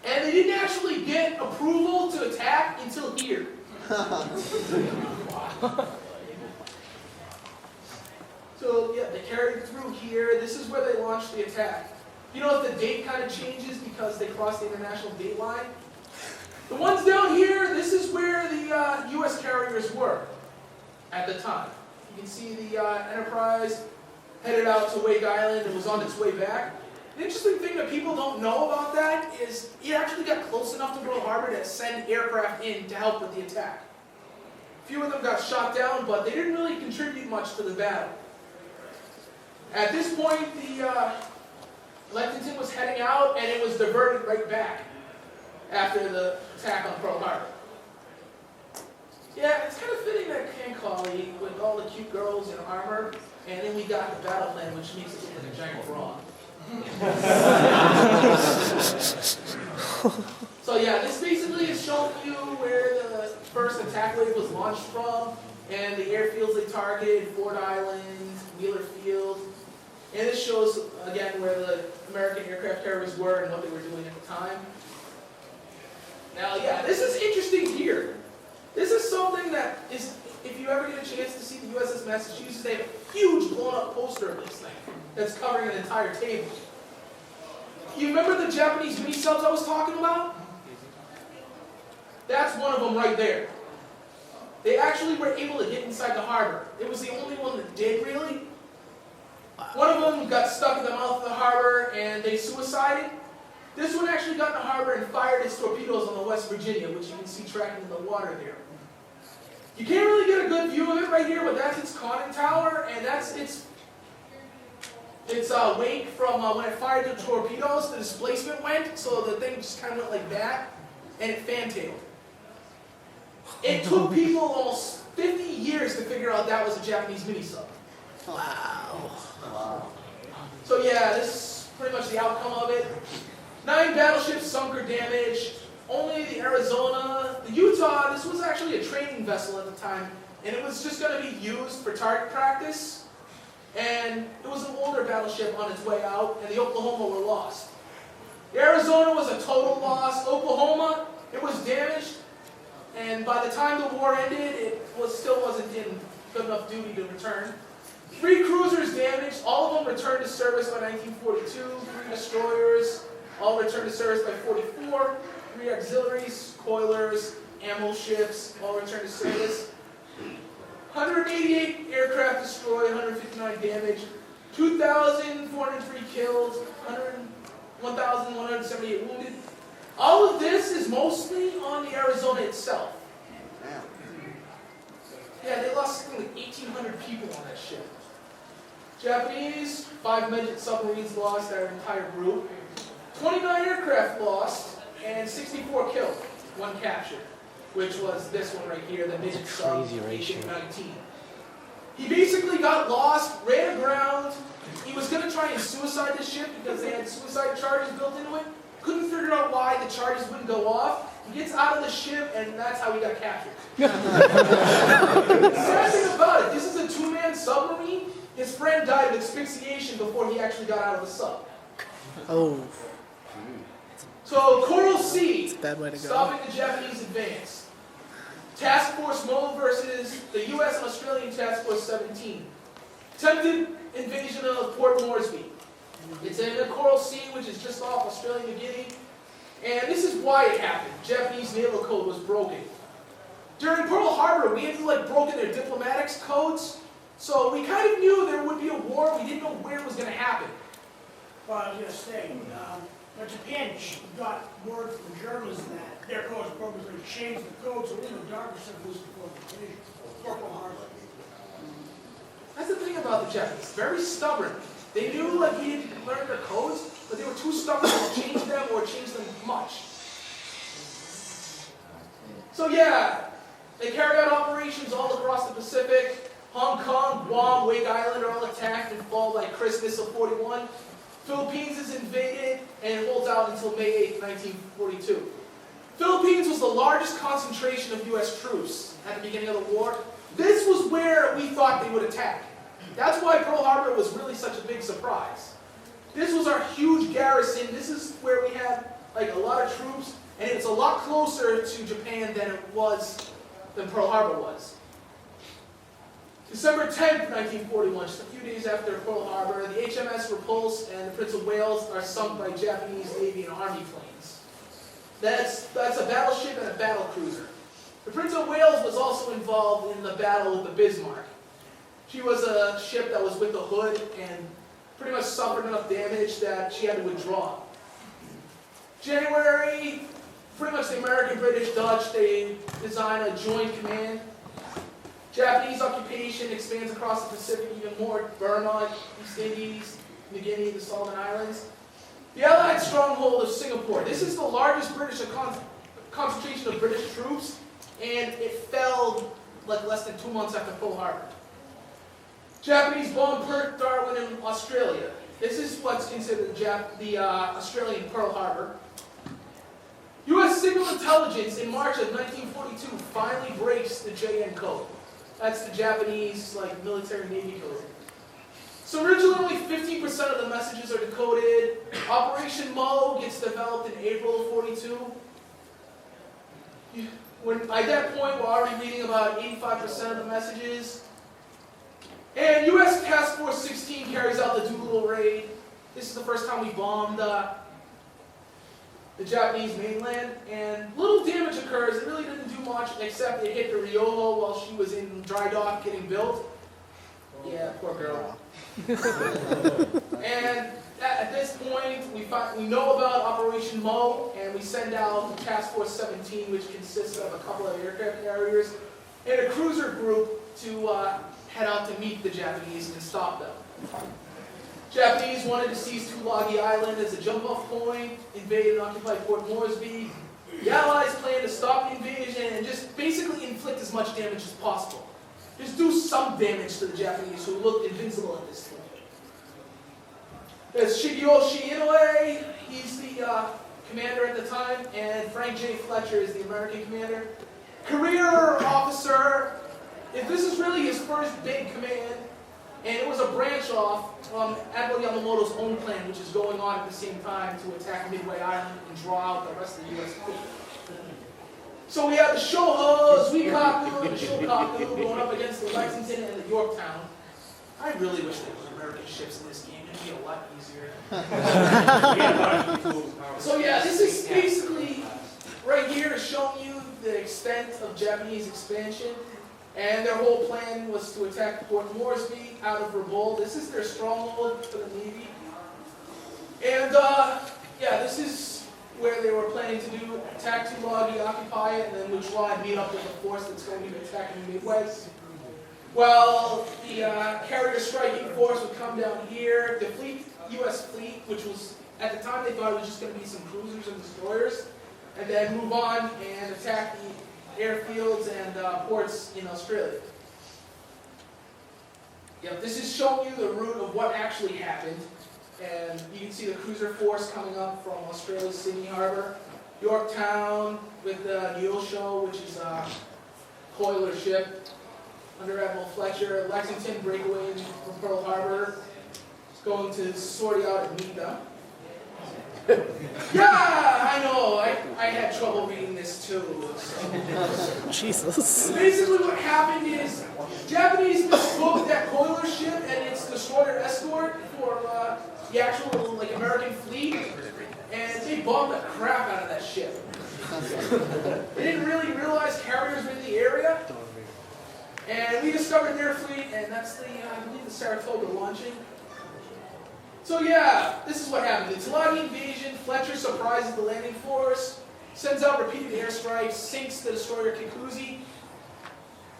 Speaker 2: and they didn't actually get approval to attack until here. So yeah, they carried through here. This is where they launched the attack. You know if the date kind of changes because they crossed the international date line? The ones down here, this is where the U.S. carriers were at the time. You can see the Enterprise headed out to Wake Island and was on its way back. The interesting thing that people don't know about that is it actually got close enough to Pearl Harbor to send aircraft in to help with the attack. A few of them got shot down, but they didn't really contribute much to the battle. At this point, the Lexington was heading out, and it was diverted right back after the attack on Pearl Harbor. Yeah, it's kind of fitting that Kancolle with all the cute girls in armor, and then we got the battle plan, which makes it look like a giant frog. So yeah, this basically is showing you where the first attack wave was launched from, and the airfields they targeted, Ford Island, Wheeler Field. And this shows, again, where the American aircraft carriers were and what they were doing at the time. Now, yeah, this is interesting here. This is something that is, if you ever get a chance to see the USS Massachusetts, they have a huge blown-up poster of this thing that's covering an entire table. You remember the Japanese mini-subs I was talking about? That's one of them right there. They actually were able to get inside the harbor. It was the only one that did, really. One of them got stuck in the mouth of the harbor and they suicided. This one actually got in the harbor and fired its torpedoes on the West Virginia, which you can see tracking in the water there. You can't really get a good view of it right here, but that's its conning tower, and that's its wake from when it fired the torpedoes. The displacement went, so the thing just kind of went like that, and it fantailed. It took people almost 50 years to figure out that was a Japanese mini-sub.
Speaker 3: Wow.
Speaker 2: So yeah, this is pretty much the outcome of it. 9 battleships sunk or damaged. Only the Arizona, the Utah, this was actually a training vessel at the time, and it was just going to be used for target practice. And it was an older battleship on its way out, and the Oklahoma were lost. The Arizona was a total loss. Oklahoma, it was damaged, and by the time the war ended, it still wasn't in good enough duty to return. 3 cruisers damaged, all of them returned to service by 1942, 3 destroyers, all returned to service by 44, 3 auxiliaries, coilers, ammo ships, all returned to service. 188 aircraft destroyed, 159 damaged, 2,403 killed, 1,178 wounded. All of this is mostly on the Arizona itself. Yeah, they lost something like 1,800 people on that ship. Japanese, 5 midget submarines lost their entire group. 29 aircraft lost and 64 killed, 1 captured, which was this one right here, the midget sub
Speaker 3: crazy ratio.
Speaker 2: 19. He basically got lost, ran aground. He was going to try and suicide the ship because they had suicide charges built into it. Couldn't figure out why the charges wouldn't go off. He gets out of the ship, and that's how he got captured. The sad thing about it, this is a 2-man submarine. His friend died of asphyxiation before he actually got out of the sub.
Speaker 3: Oh,
Speaker 2: So, Coral Sea,
Speaker 3: it's a bad way to go.
Speaker 2: stopping the Japanese advance. Task Force Mo versus the U.S. and Australian Task Force 17. Attempted invasion of Port Moresby. It's in the Coral Sea, which is just off Australia New Guinea. And this is why it happened. Japanese naval code was broken. During Pearl Harbor, we had broken their diplomatics codes. So we kind of knew there would be a war. We didn't know where it was going to happen.
Speaker 5: Well, I was going to say, but Japan got word from the Germans that their codes broke, was going to change the code, so we're in the darkness of this before the invasion. Pearl Harbor.
Speaker 2: That's the thing about the Japanese. Very stubborn. They knew we didn't learn their codes, but they were too stubborn to change them or change them much. So yeah, they carried out operations all across the Pacific. Hong Kong, Guam, Wake Island are all attacked and fall by Christmas of 41. Philippines is invaded and it holds out until May 8, 1942. Philippines was the largest concentration of U.S. troops at the beginning of the war. This was where we thought they would attack. That's why Pearl Harbor was really such a big surprise. This was our huge garrison. This is where we had a lot of troops, and it's a lot closer to Japan than Pearl Harbor was. December 10th, 1941, just a few days after Pearl Harbor, the HMS Repulse and the Prince of Wales are sunk by Japanese Navy and Army planes. That's a battleship and a battle cruiser. The Prince of Wales was also involved in the battle with the Bismarck. She was a ship that was with the hood and pretty much suffered enough damage that she had to withdraw. January, pretty much the American, British, Dutch, they design a joint command. Japanese occupation expands across the Pacific even more. Burma, East Indies, New Guinea, the Solomon Islands. The Allied stronghold of Singapore. This is the largest British concentration of British troops, and it fell less than 2 months after Pearl Harbor. Japanese bomb Perth Darwin in Australia. This is what's considered the Australian Pearl Harbor. U.S. signal intelligence in March of 1942 finally breaks the JN code. That's the Japanese military Navy code. So originally only 15% of the messages are decoded. Operation Mo gets developed in April of 42. At that point, we're already reading about 85% of the messages. And U.S. Task Force 16 carries out the Doolittle raid. This is the first time we bombed the Japanese mainland. And little damage occurs. It really didn't do much except it hit the Ryoho while she was in dry dock getting built. Yeah, poor girl. And at this point, we know about Operation Mo, and we send out Task Force 17, which consists of a couple of aircraft carriers and a cruiser group to head out to meet the Japanese and stop them. Japanese wanted to seize Tulagi Island as a jump-off point, invade and occupy Port Moresby. The Allies planned to stop the invasion and just basically inflict as much damage as possible. Just do some damage to the Japanese, who looked invincible at this point. There's Shigeyoshi Inoue, he's the commander at the time, and Frank J. Fletcher is the American commander. Career officer, if this is really his first big command, and it was a branch off from Admiral Yamamoto's own plan, which is going on at the same time to attack Midway Island and draw out the rest of the U.S. fleet. So we have the Shoho, the Zuikaku, and the Shokaku going up against the Lexington and the Yorktown. I really wish there were American ships in this game. It'd be a lot easier. So yeah, this is basically right here showing you the extent of Japanese expansion. And their whole plan was to attack Port Moresby out of revolt. This is their stronghold for the Navy. And yeah, this is where they were planning to do attack Tulagi, occupy it, and then withdraw and meet up with a force that's going to be attacking Midway. Well, the carrier striking force would come down here. The fleet, U.S. fleet, which was At the time, they thought it was just going to be some cruisers and destroyers, and then move on and attack the airfields and ports in Australia. Yep, this is showing you the route of what actually happened. And you can see the cruiser force coming up from Australia's Sydney Harbor, Yorktown with the Neosho, which is a Coiler ship, under Admiral Fletcher, Lexington breakaway from Pearl Harbor, going to sort out and meet them. Yeah, I know, I had trouble reading this too.
Speaker 3: Jesus.
Speaker 2: Basically what happened is, Japanese mistook that Coiler ship and its destroyer escort for the actual American fleet, and they bombed the crap out of that ship. They didn't really realize carriers were in the area, and we discovered their fleet, and that's the, I believe, the Saratoga launching. So yeah, this is what happened. The Tulagi invasion, Fletcher surprises the landing force, sends out repeated airstrikes, sinks the destroyer Kikuzi,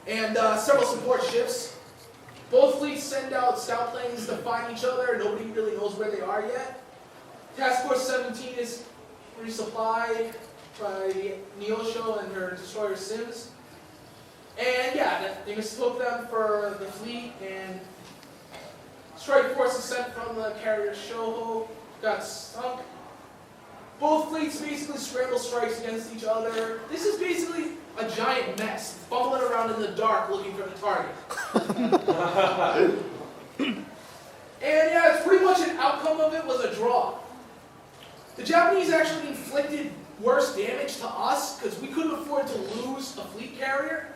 Speaker 2: and several support ships. Both fleets send out scout planes to find each other. Nobody really knows where they are yet. Task Force 17 is resupplied by the Neosho and her destroyer Sims. And yeah, they mistook them for the fleet, and strike forces sent from the carrier Shoho got sunk. Both fleets basically scramble strikes against each other. This is basically a giant mess, fumbling around in the dark looking for the target. And yeah, it's pretty much an outcome of it was a draw. The Japanese actually inflicted worse damage to us because we couldn't afford to lose a fleet carrier,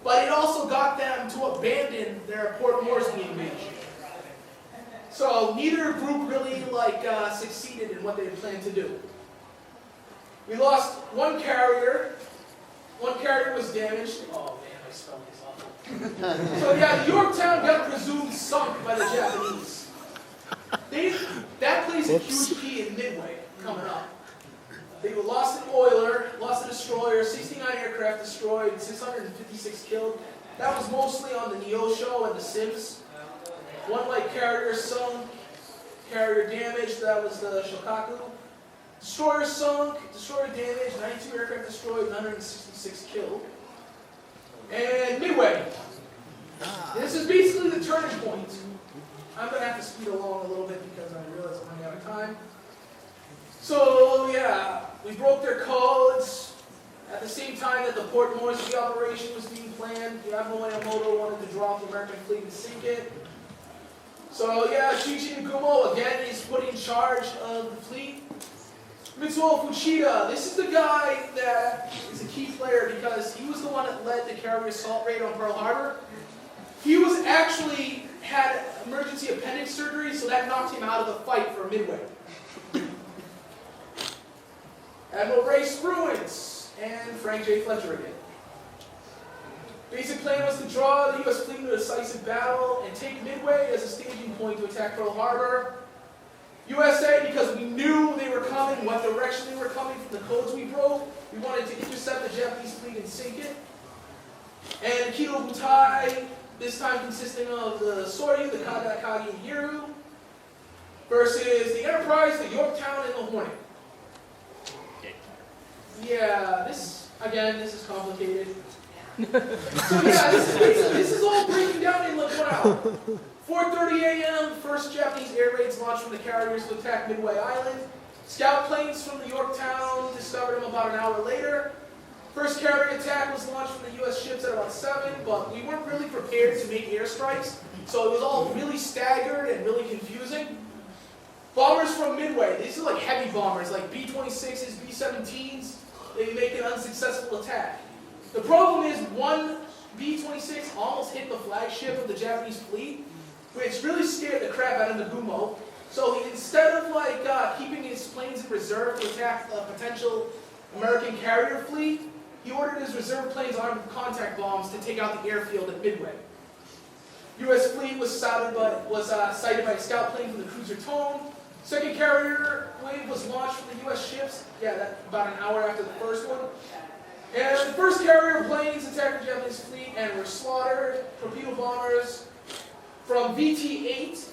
Speaker 2: but it also got them to abandon their Port Moresby invasion. So neither group really succeeded in what they had planned to do. We lost one carrier. One carrier was damaged. Oh man, I spelled this awful. So yeah, Yorktown got presumed sunk by the Japanese. That plays a huge key in Midway coming up. They lost an oiler, lost a destroyer, 69 aircraft destroyed, 656 killed. That was mostly on the Neosho and the Sims. One light carrier sunk, carrier damaged, that was the Shokaku. Destroyer sunk, destroyer damaged, 92 aircraft destroyed, 166 killed. And Midway. This is basically the turning point. I'm going to have to speed along a little bit because I realize I'm running out of time. So yeah, we broke their codes. At the same time that the Port Moresby operation was being planned, Admiral Yamamoto wanted to drop the American fleet and sink it. So yeah, Shichi Nagumo again is put in charge of the fleet. Mitsuo Fuchida, this is the guy that is a key player because he was the one that led the carrier assault raid on Pearl Harbor. He was actually had emergency appendix surgery, so that knocked him out of the fight for Midway. Admiral Ray Spruance and Frank J. Fletcher again. Basic plan was to draw the U.S. fleet into a decisive battle and take Midway as a staging point to attack Pearl Harbor. USA, because we knew they were coming, what direction they were coming from the codes we broke, we wanted to intercept the Japanese fleet and sink it. And Kido Butai, this time consisting of the Soryu, the Kagakagi, and Hiru, versus the Enterprise, the Yorktown, and the Hornet. Yeah, this is complicated. So yeah, this is all breaking down in like 1 hour. 4:30 a.m., first Japanese air raids launched from the carriers to attack Midway Island. Scout planes from the Yorktown discovered them about an hour later. First carrier attack was launched from the U.S. ships at about 7, but we weren't really prepared to make airstrikes, so it was all really staggered and really confusing. Bombers from Midway, these are like heavy bombers, like B-26s, B-17s. They make an unsuccessful attack. The problem is one B-26 almost hit the flagship of the Japanese fleet, which really scared the crap out of Nagumo. So instead of keeping his planes in reserve to attack a potential American carrier fleet, he ordered his reserve planes armed with contact bombs to take out the airfield at Midway. U.S. fleet was sighted by a scout plane from the cruiser Tone. Second carrier wave was launched from the U.S. ships, about an hour after the first one. And the first carrier planes attacked the Japanese fleet and were slaughtered. Torpedo bombers from VT-8,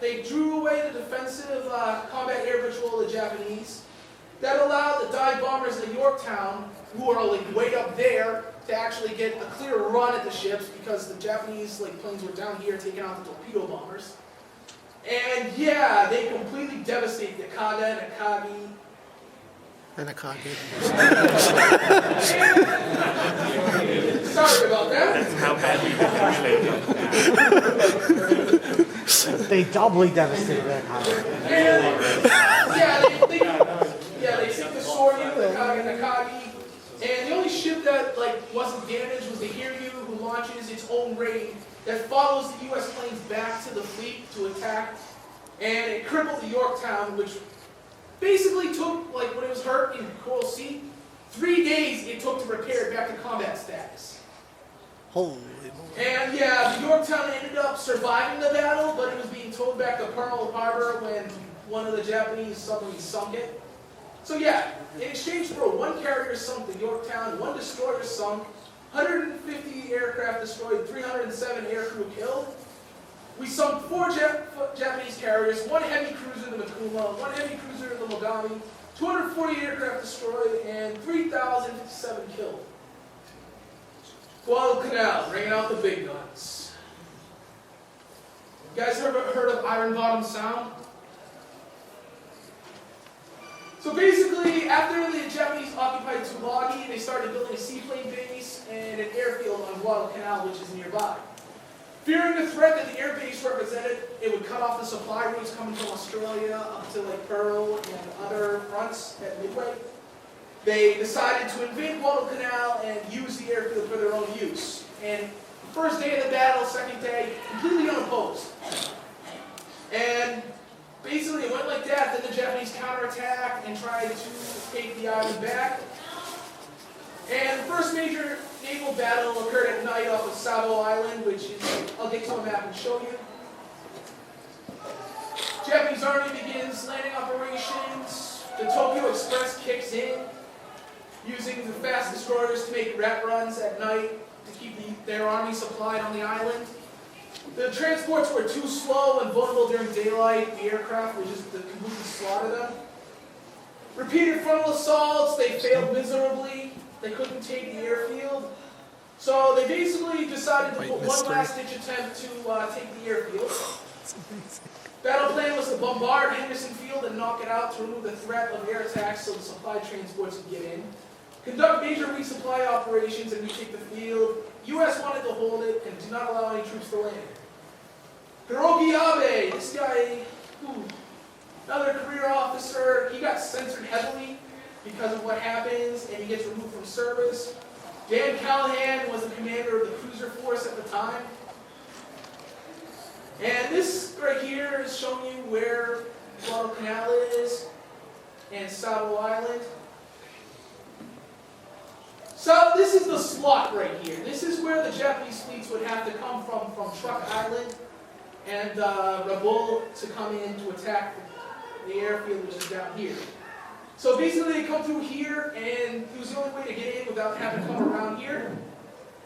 Speaker 2: they drew away the defensive combat air patrol of the Japanese. That allowed the dive bombers in Yorktown, who are like way up there, to actually get a clear run at the ships because the Japanese like planes were down here taking out the torpedo bombers. And yeah, they completely devastated the Kaga and Akagi.
Speaker 3: And a cocky.
Speaker 2: Sorry about that.
Speaker 1: That's how badly they
Speaker 3: They doubly devastated that cocky.
Speaker 2: And they sink the sword into the Kaga and Akagi. And the only ship that like wasn't damaged was the Hiryu, who launches its own raid that follows the U.S. planes back to the fleet to attack. And it crippled the Yorktown, which basically took, like when it was hurt in Coral Sea, 3 days it took to repair it back to combat status.
Speaker 3: Holy moly.
Speaker 2: And yeah, the Yorktown ended up surviving the battle, but it was being towed back to Pearl Harbor when one of the Japanese submarines sunk it. So yeah, in exchange for one carrier sunk the Yorktown, one destroyer sunk, 150 aircraft destroyed, 307 aircrew killed. We sunk 4 Japanese carriers, 1 heavy cruiser, the Makuma, 1 heavy cruiser, the Mogami, 240 aircraft destroyed, and 3,057 killed. Guadalcanal, bringing out the big guns. You guys heard of Iron Bottom Sound? So basically, after the Japanese occupied Tulagi, they started building a seaplane base and an airfield on Guadalcanal, which is nearby. Fearing the threat that the air base represented, it would cut off the supply routes coming from Australia up to like Pearl and other fronts at Midway. They decided to invade Guadalcanal and use the airfield for their own use. And first day of the battle, second day, completely unopposed. And basically it went like that, then the Japanese counterattacked and tried to take the island back. And the first major naval battle occurred at night off of Savo Island, which is, I'll get to a map and show you. Japanese army begins landing operations. The Tokyo Express kicks in, using the fast destroyers to make rat runs at night to keep their army supplied on the island. The transports were too slow and vulnerable during daylight. The aircraft would just completely slaughter them. Repeated frontal assaults, they failed miserably. They couldn't take the airfield. So they basically decided to put one last-ditch attempt to take the airfield. Battle plan was to bombard Henderson Field and knock it out to remove the threat of air attacks so the supply transports could get in. Conduct major resupply operations and retake the field. U.S. wanted to hold it and do not allow any troops to land. Hiroki Abe, this guy, another career officer, he got censored heavily because of what happens, and he gets removed from service. Dan Callahan was the commander of the cruiser force at the time. And this right here is showing you where Guadalcanal is and Savo Island. So this is the slot right here. This is where the Japanese fleets would have to come from Truk Island and Rabaul to come in to attack the airfield, which is down here. So basically they come through here, and it was the only way to get in without having to come around here.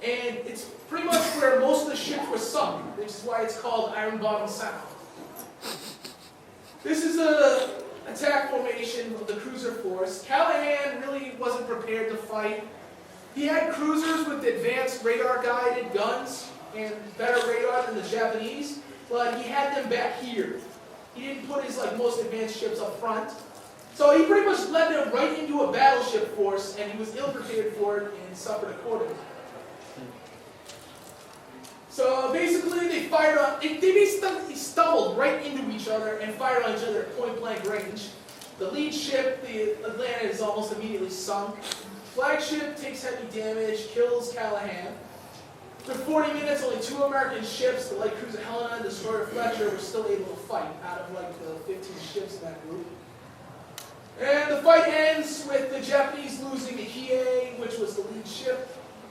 Speaker 2: And it's pretty much where most of the ships were sunk, which is why it's called Iron Bottom Sound. This is an attack formation of the cruiser force. Callahan really wasn't prepared to fight. He had cruisers with advanced radar-guided guns and better radar than the Japanese, but he had them back here. He didn't put his most advanced ships up front. So he pretty much led them right into a battleship force, and he was ill-prepared for it and suffered accordingly. So basically they fired on, they basically stumbled right into each other and fired on each other at point-blank range. The lead ship, the Atlanta, is almost immediately sunk. Flagship takes heavy damage, kills Callahan. For 40 minutes, only 2 American ships, the light cruiser Helena and destroyer Fletcher, were still able to fight out of the 15 ships in that group. And the fight ends with the Japanese losing the Hiei, which was the lead ship.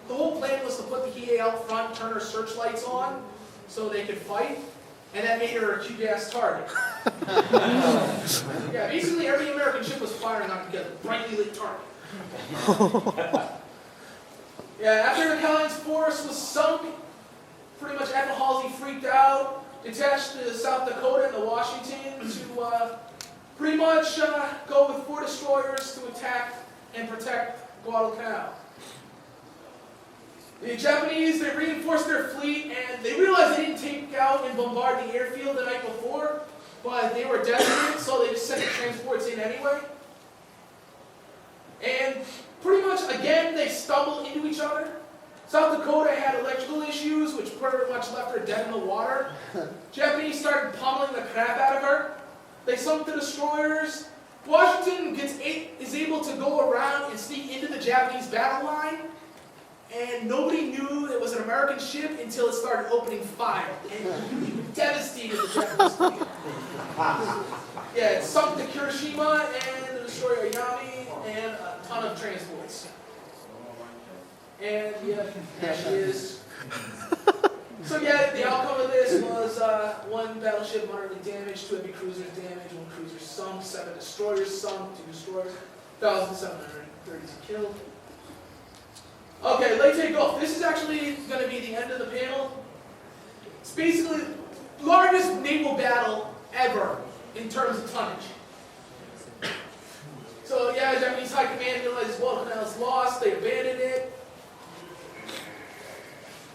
Speaker 2: The whole plan was to put the Hiei out front, turn her searchlights on, so they could fight, and that made her a cute-ass target. Yeah, basically every American ship was firing on together, brightly lit target. Yeah, after Callahan's force was sunk, pretty much Admiral Halsey freaked out. detached to South Dakota and the Washington to pretty much go with 4 destroyers to attack and protect Guadalcanal. The Japanese, they reinforced their fleet, and they realized they didn't take out and bombard the airfield the night before, but they were desperate, so they just sent the transports in anyway. And pretty much, again, they stumbled into each other. South Dakota had electrical issues, which pretty much left her dead in the water. Japanese started pummeling the crap out of her. They sunk the destroyers. Washington is able to go around and sneak into the Japanese battle line, and nobody knew it was an American ship until it started opening fire, and devastated the Japanese fleet. Yeah, it sunk the Hiroshima and the destroyer Yami and a ton of transports. And yeah, there she is. So yeah, the outcome of this was 1 battleship moderately damaged, 2 heavy cruisers damaged, 1 cruiser sunk, 7 destroyers sunk, 2 destroyers, 1,732 killed. Okay, Leyte Gulf. This is actually going to be the end of the panel. It's basically the largest naval battle ever in terms of tonnage. So yeah, Japanese High Command realizes Guadalcanal is lost, they abandoned it.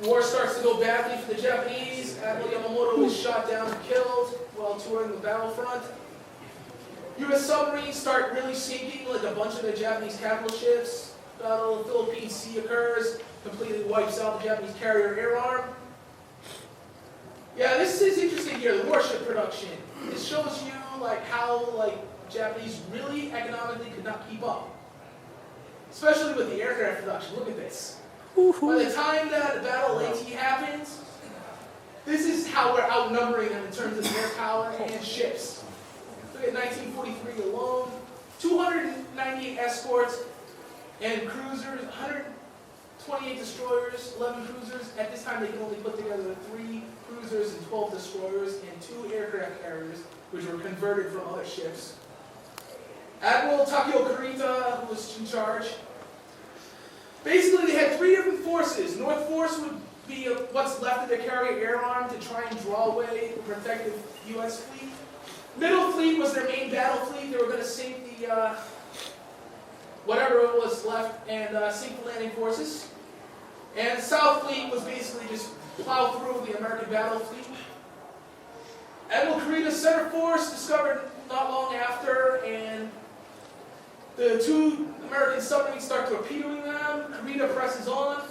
Speaker 2: War starts to go badly for the Japanese. Admiral Yamamoto is shot down and killed while touring the battlefront. U.S. submarines start really sinking like a bunch of the Japanese capital ships. Battle of the Philippine Sea occurs, completely wipes out the Japanese carrier air arm. Yeah, this is interesting here, the warship production. It shows you how Japanese really economically could not keep up. Especially with the aircraft production. Look at this. By the time that the Battle of Leyte happens, this is how we're outnumbering them in terms of air power and ships. Look at 1943 alone, 298 escorts and cruisers, 128 destroyers, 11 cruisers. At this time, they can only put together 3 cruisers and 12 destroyers and 2 aircraft carriers, which were converted from other ships. Admiral Takeo Kurita, who was in charge. Basically, they had 3 different forces. North Force would be what's left of the carrier air arm to try and draw away the protective U.S. fleet. Middle Fleet was their main battle fleet. They were going to sink the whatever was left and sink the landing forces. And South Fleet was basically just plow through the American battle fleet. Admiral Kurita's center force discovered not long after, and the 2 American submarines start torpedoing them. Kurita presses on.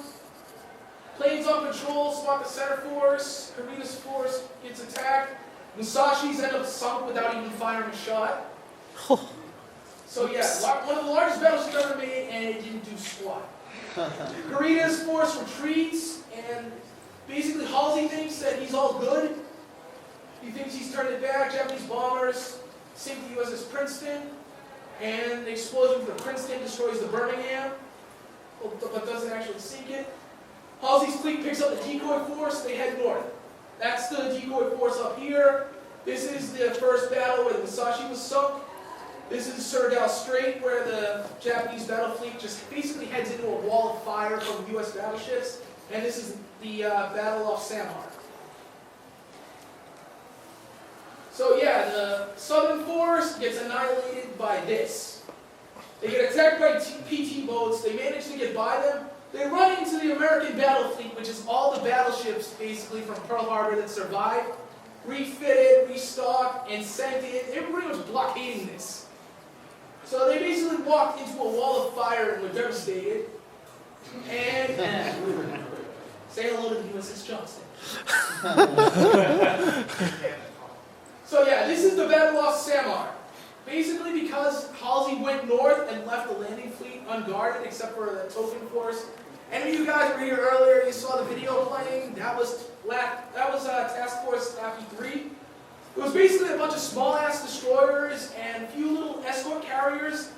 Speaker 2: Planes on patrol spot the center force. Kurita's force gets attacked. Musashi's end up sunk without even firing a shot. So yeah, one of the largest battles ever made, and it didn't do squat. Kurita's force retreats, and basically Halsey thinks that he's all good. He thinks he's turned it back. Japanese bombers sink the USS Princeton. And the explosion from the Princeton destroys the Birmingham, but doesn't actually sink it. Halsey's fleet picks up the decoy force, they head north. That's the decoy force up here. This is the first battle where the Musashi was sunk. This is Surigao Strait, where the Japanese battle fleet just basically heads into a wall of fire from U.S. battleships. And this is the Battle off Samar. So yeah, the Southern Force gets annihilated by this. They get attacked by PT boats, they manage to get by them. They run into the American battle fleet, which is all the battleships basically from Pearl Harbor that survived. Refitted, restocked, and sent in. Everybody was blockading this. So they basically walked into a wall of fire and were devastated. And say hello to the USS Johnston. So yeah, this is the Battle off Samar. Basically because Halsey went north and left the landing fleet unguarded except for the token force. Any of you guys were here earlier, you saw the video playing, that was Task Force Laffy 3. It was basically a bunch of small-ass destroyers and a few little escort carriers.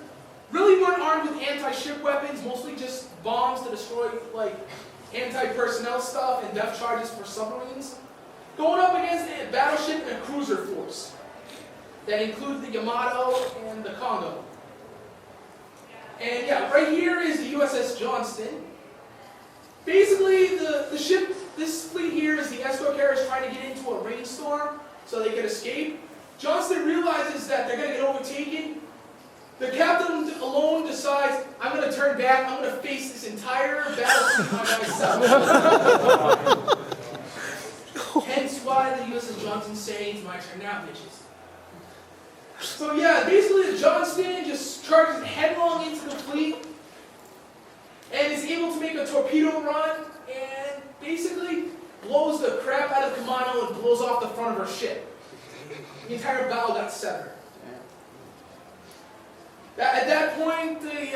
Speaker 2: Really weren't armed with anti-ship weapons, mostly just bombs to destroy anti-personnel stuff and depth charges for submarines. Going up against a battleship and a cruiser force that included the Yamato and the Congo. And yeah, right here is the USS Johnston. Basically, the ship this fleet here is the escort carriers trying to get into a rainstorm so they can escape. Johnston realizes that they're going to get overtaken. The captain alone decides, I'm going to turn back, I'm going to face this entire battle by myself. Hence why the USS Johnston saying, it's my turn now, bitches. So yeah, basically Johnston just charges headlong into the fleet and is able to make a torpedo run and basically blows the crap out of Kamano and blows off the front of her ship. The entire bow got severed. At that point, the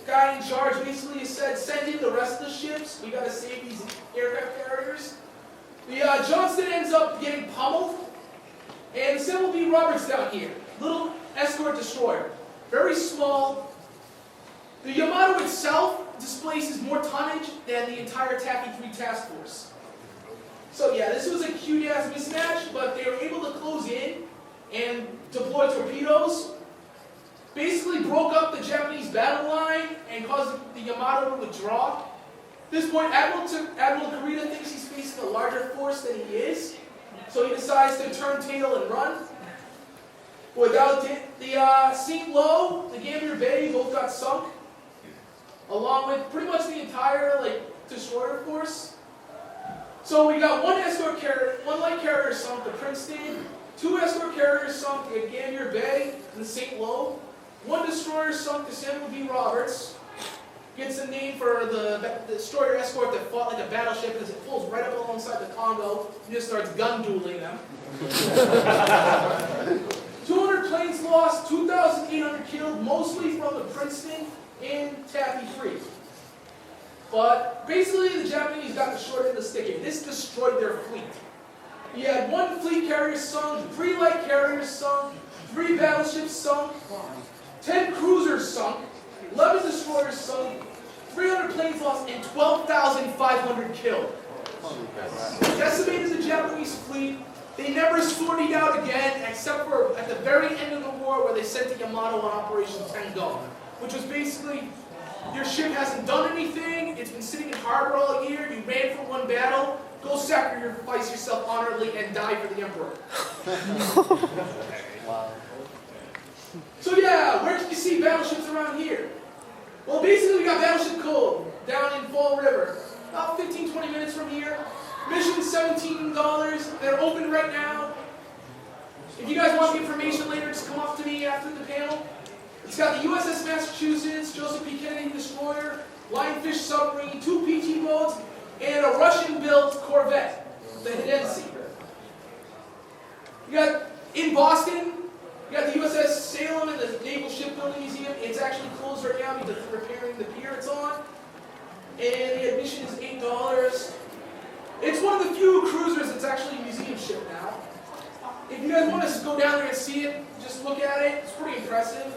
Speaker 2: guy in charge basically said, send in the rest of the ships. We got to save these aircraft carriers. The Johnston ends up getting pummeled. And the Samuel B. Roberts down here. Little escort destroyer. Very small. The Yamato itself displaces more tonnage than the entire Taffy 3 task force. So yeah, this was a cute-ass mismatch, but they were able to close in and deploy torpedoes. Basically broke up the Japanese battle line and caused the Yamato to withdraw. At this point, Admiral Kurita thinks he's facing a larger force than he is, so he decides to turn tail and run. Without it, the St. Lo, the Gambier Bay both got sunk, along with pretty much the entire destroyer force. So we got one escort carrier, one light carrier sunk, the Princeton, 2 escort carriers sunk, the Gambier Bay and the St. Lo. 1 destroyer sunk, the Samuel B. Roberts. Gets a name for the destroyer escort that fought like a battleship because it pulls right up alongside the Congo and just starts gun dueling them. 200 planes lost, 2,800 killed, mostly from the Princeton and Taffy 3. But basically the Japanese got the short end of the stick here. This destroyed their fleet. You had 1 fleet carrier sunk, 3 light carriers sunk, 3 battleships sunk, 10 cruisers sunk, 11 destroyers sunk, 300 planes lost, and 12,500 killed. Decimated the Japanese fleet. They never sortied out again, except for at the very end of the war where they sent the Yamato on Operation Tango, which was basically, your ship hasn't done anything, it's been sitting in harbor all year, you ran from 1 battle, go sacrifice yourself honorably and die for the Emperor.
Speaker 3: Wow.
Speaker 2: So yeah, where can you see battleships around here? Well, basically we got Battleship Cove down in Fall River, about 15-20 minutes from here. Mission $17. They're open right now. If you guys want the information later, just come up to me after the panel. It's got the USS Massachusetts, Joseph P. Kennedy destroyer, Lionfish submarine, 2 PT boats, and a Russian-built Corvette, the Hidensi. You got in Boston. You got the USS Salem and the Naval Shipbuilding Museum. It's actually closed right now because they're repairing the pier it's on. And the admission is $8. It's one of the few cruisers that's actually a museum ship now. If you guys want to go down there and see it, just look at it. It's pretty impressive.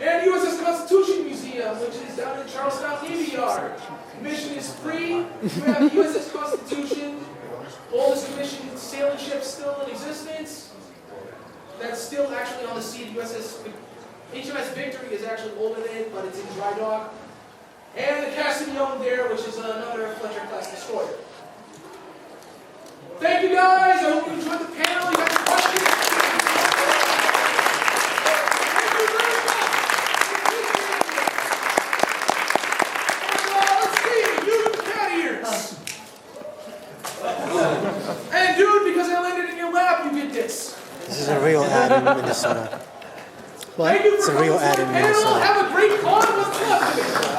Speaker 2: And USS Constitution Museum, which is down in Charlestown Navy Yard. Admission is free. You have the USS Constitution, oldest commissioned sailing ship still in existence. That's still actually on the sea. The HMS Victory is actually older than it, but it's in dry dock. And the Castillon there, which is another Fletcher-class destroyer. Thank you guys. I hope you enjoyed the panel. You got any questions? Thank you very much. And, let's see, you cat ears. And dude, because I landed in your lap, you get this.
Speaker 7: This is a real ad in Minnesota.
Speaker 2: Thank you
Speaker 7: It's
Speaker 2: for
Speaker 7: a real
Speaker 2: coming to
Speaker 7: ad
Speaker 2: my
Speaker 7: in
Speaker 2: panel.
Speaker 7: Minnesota.
Speaker 2: Have a great con. What's up?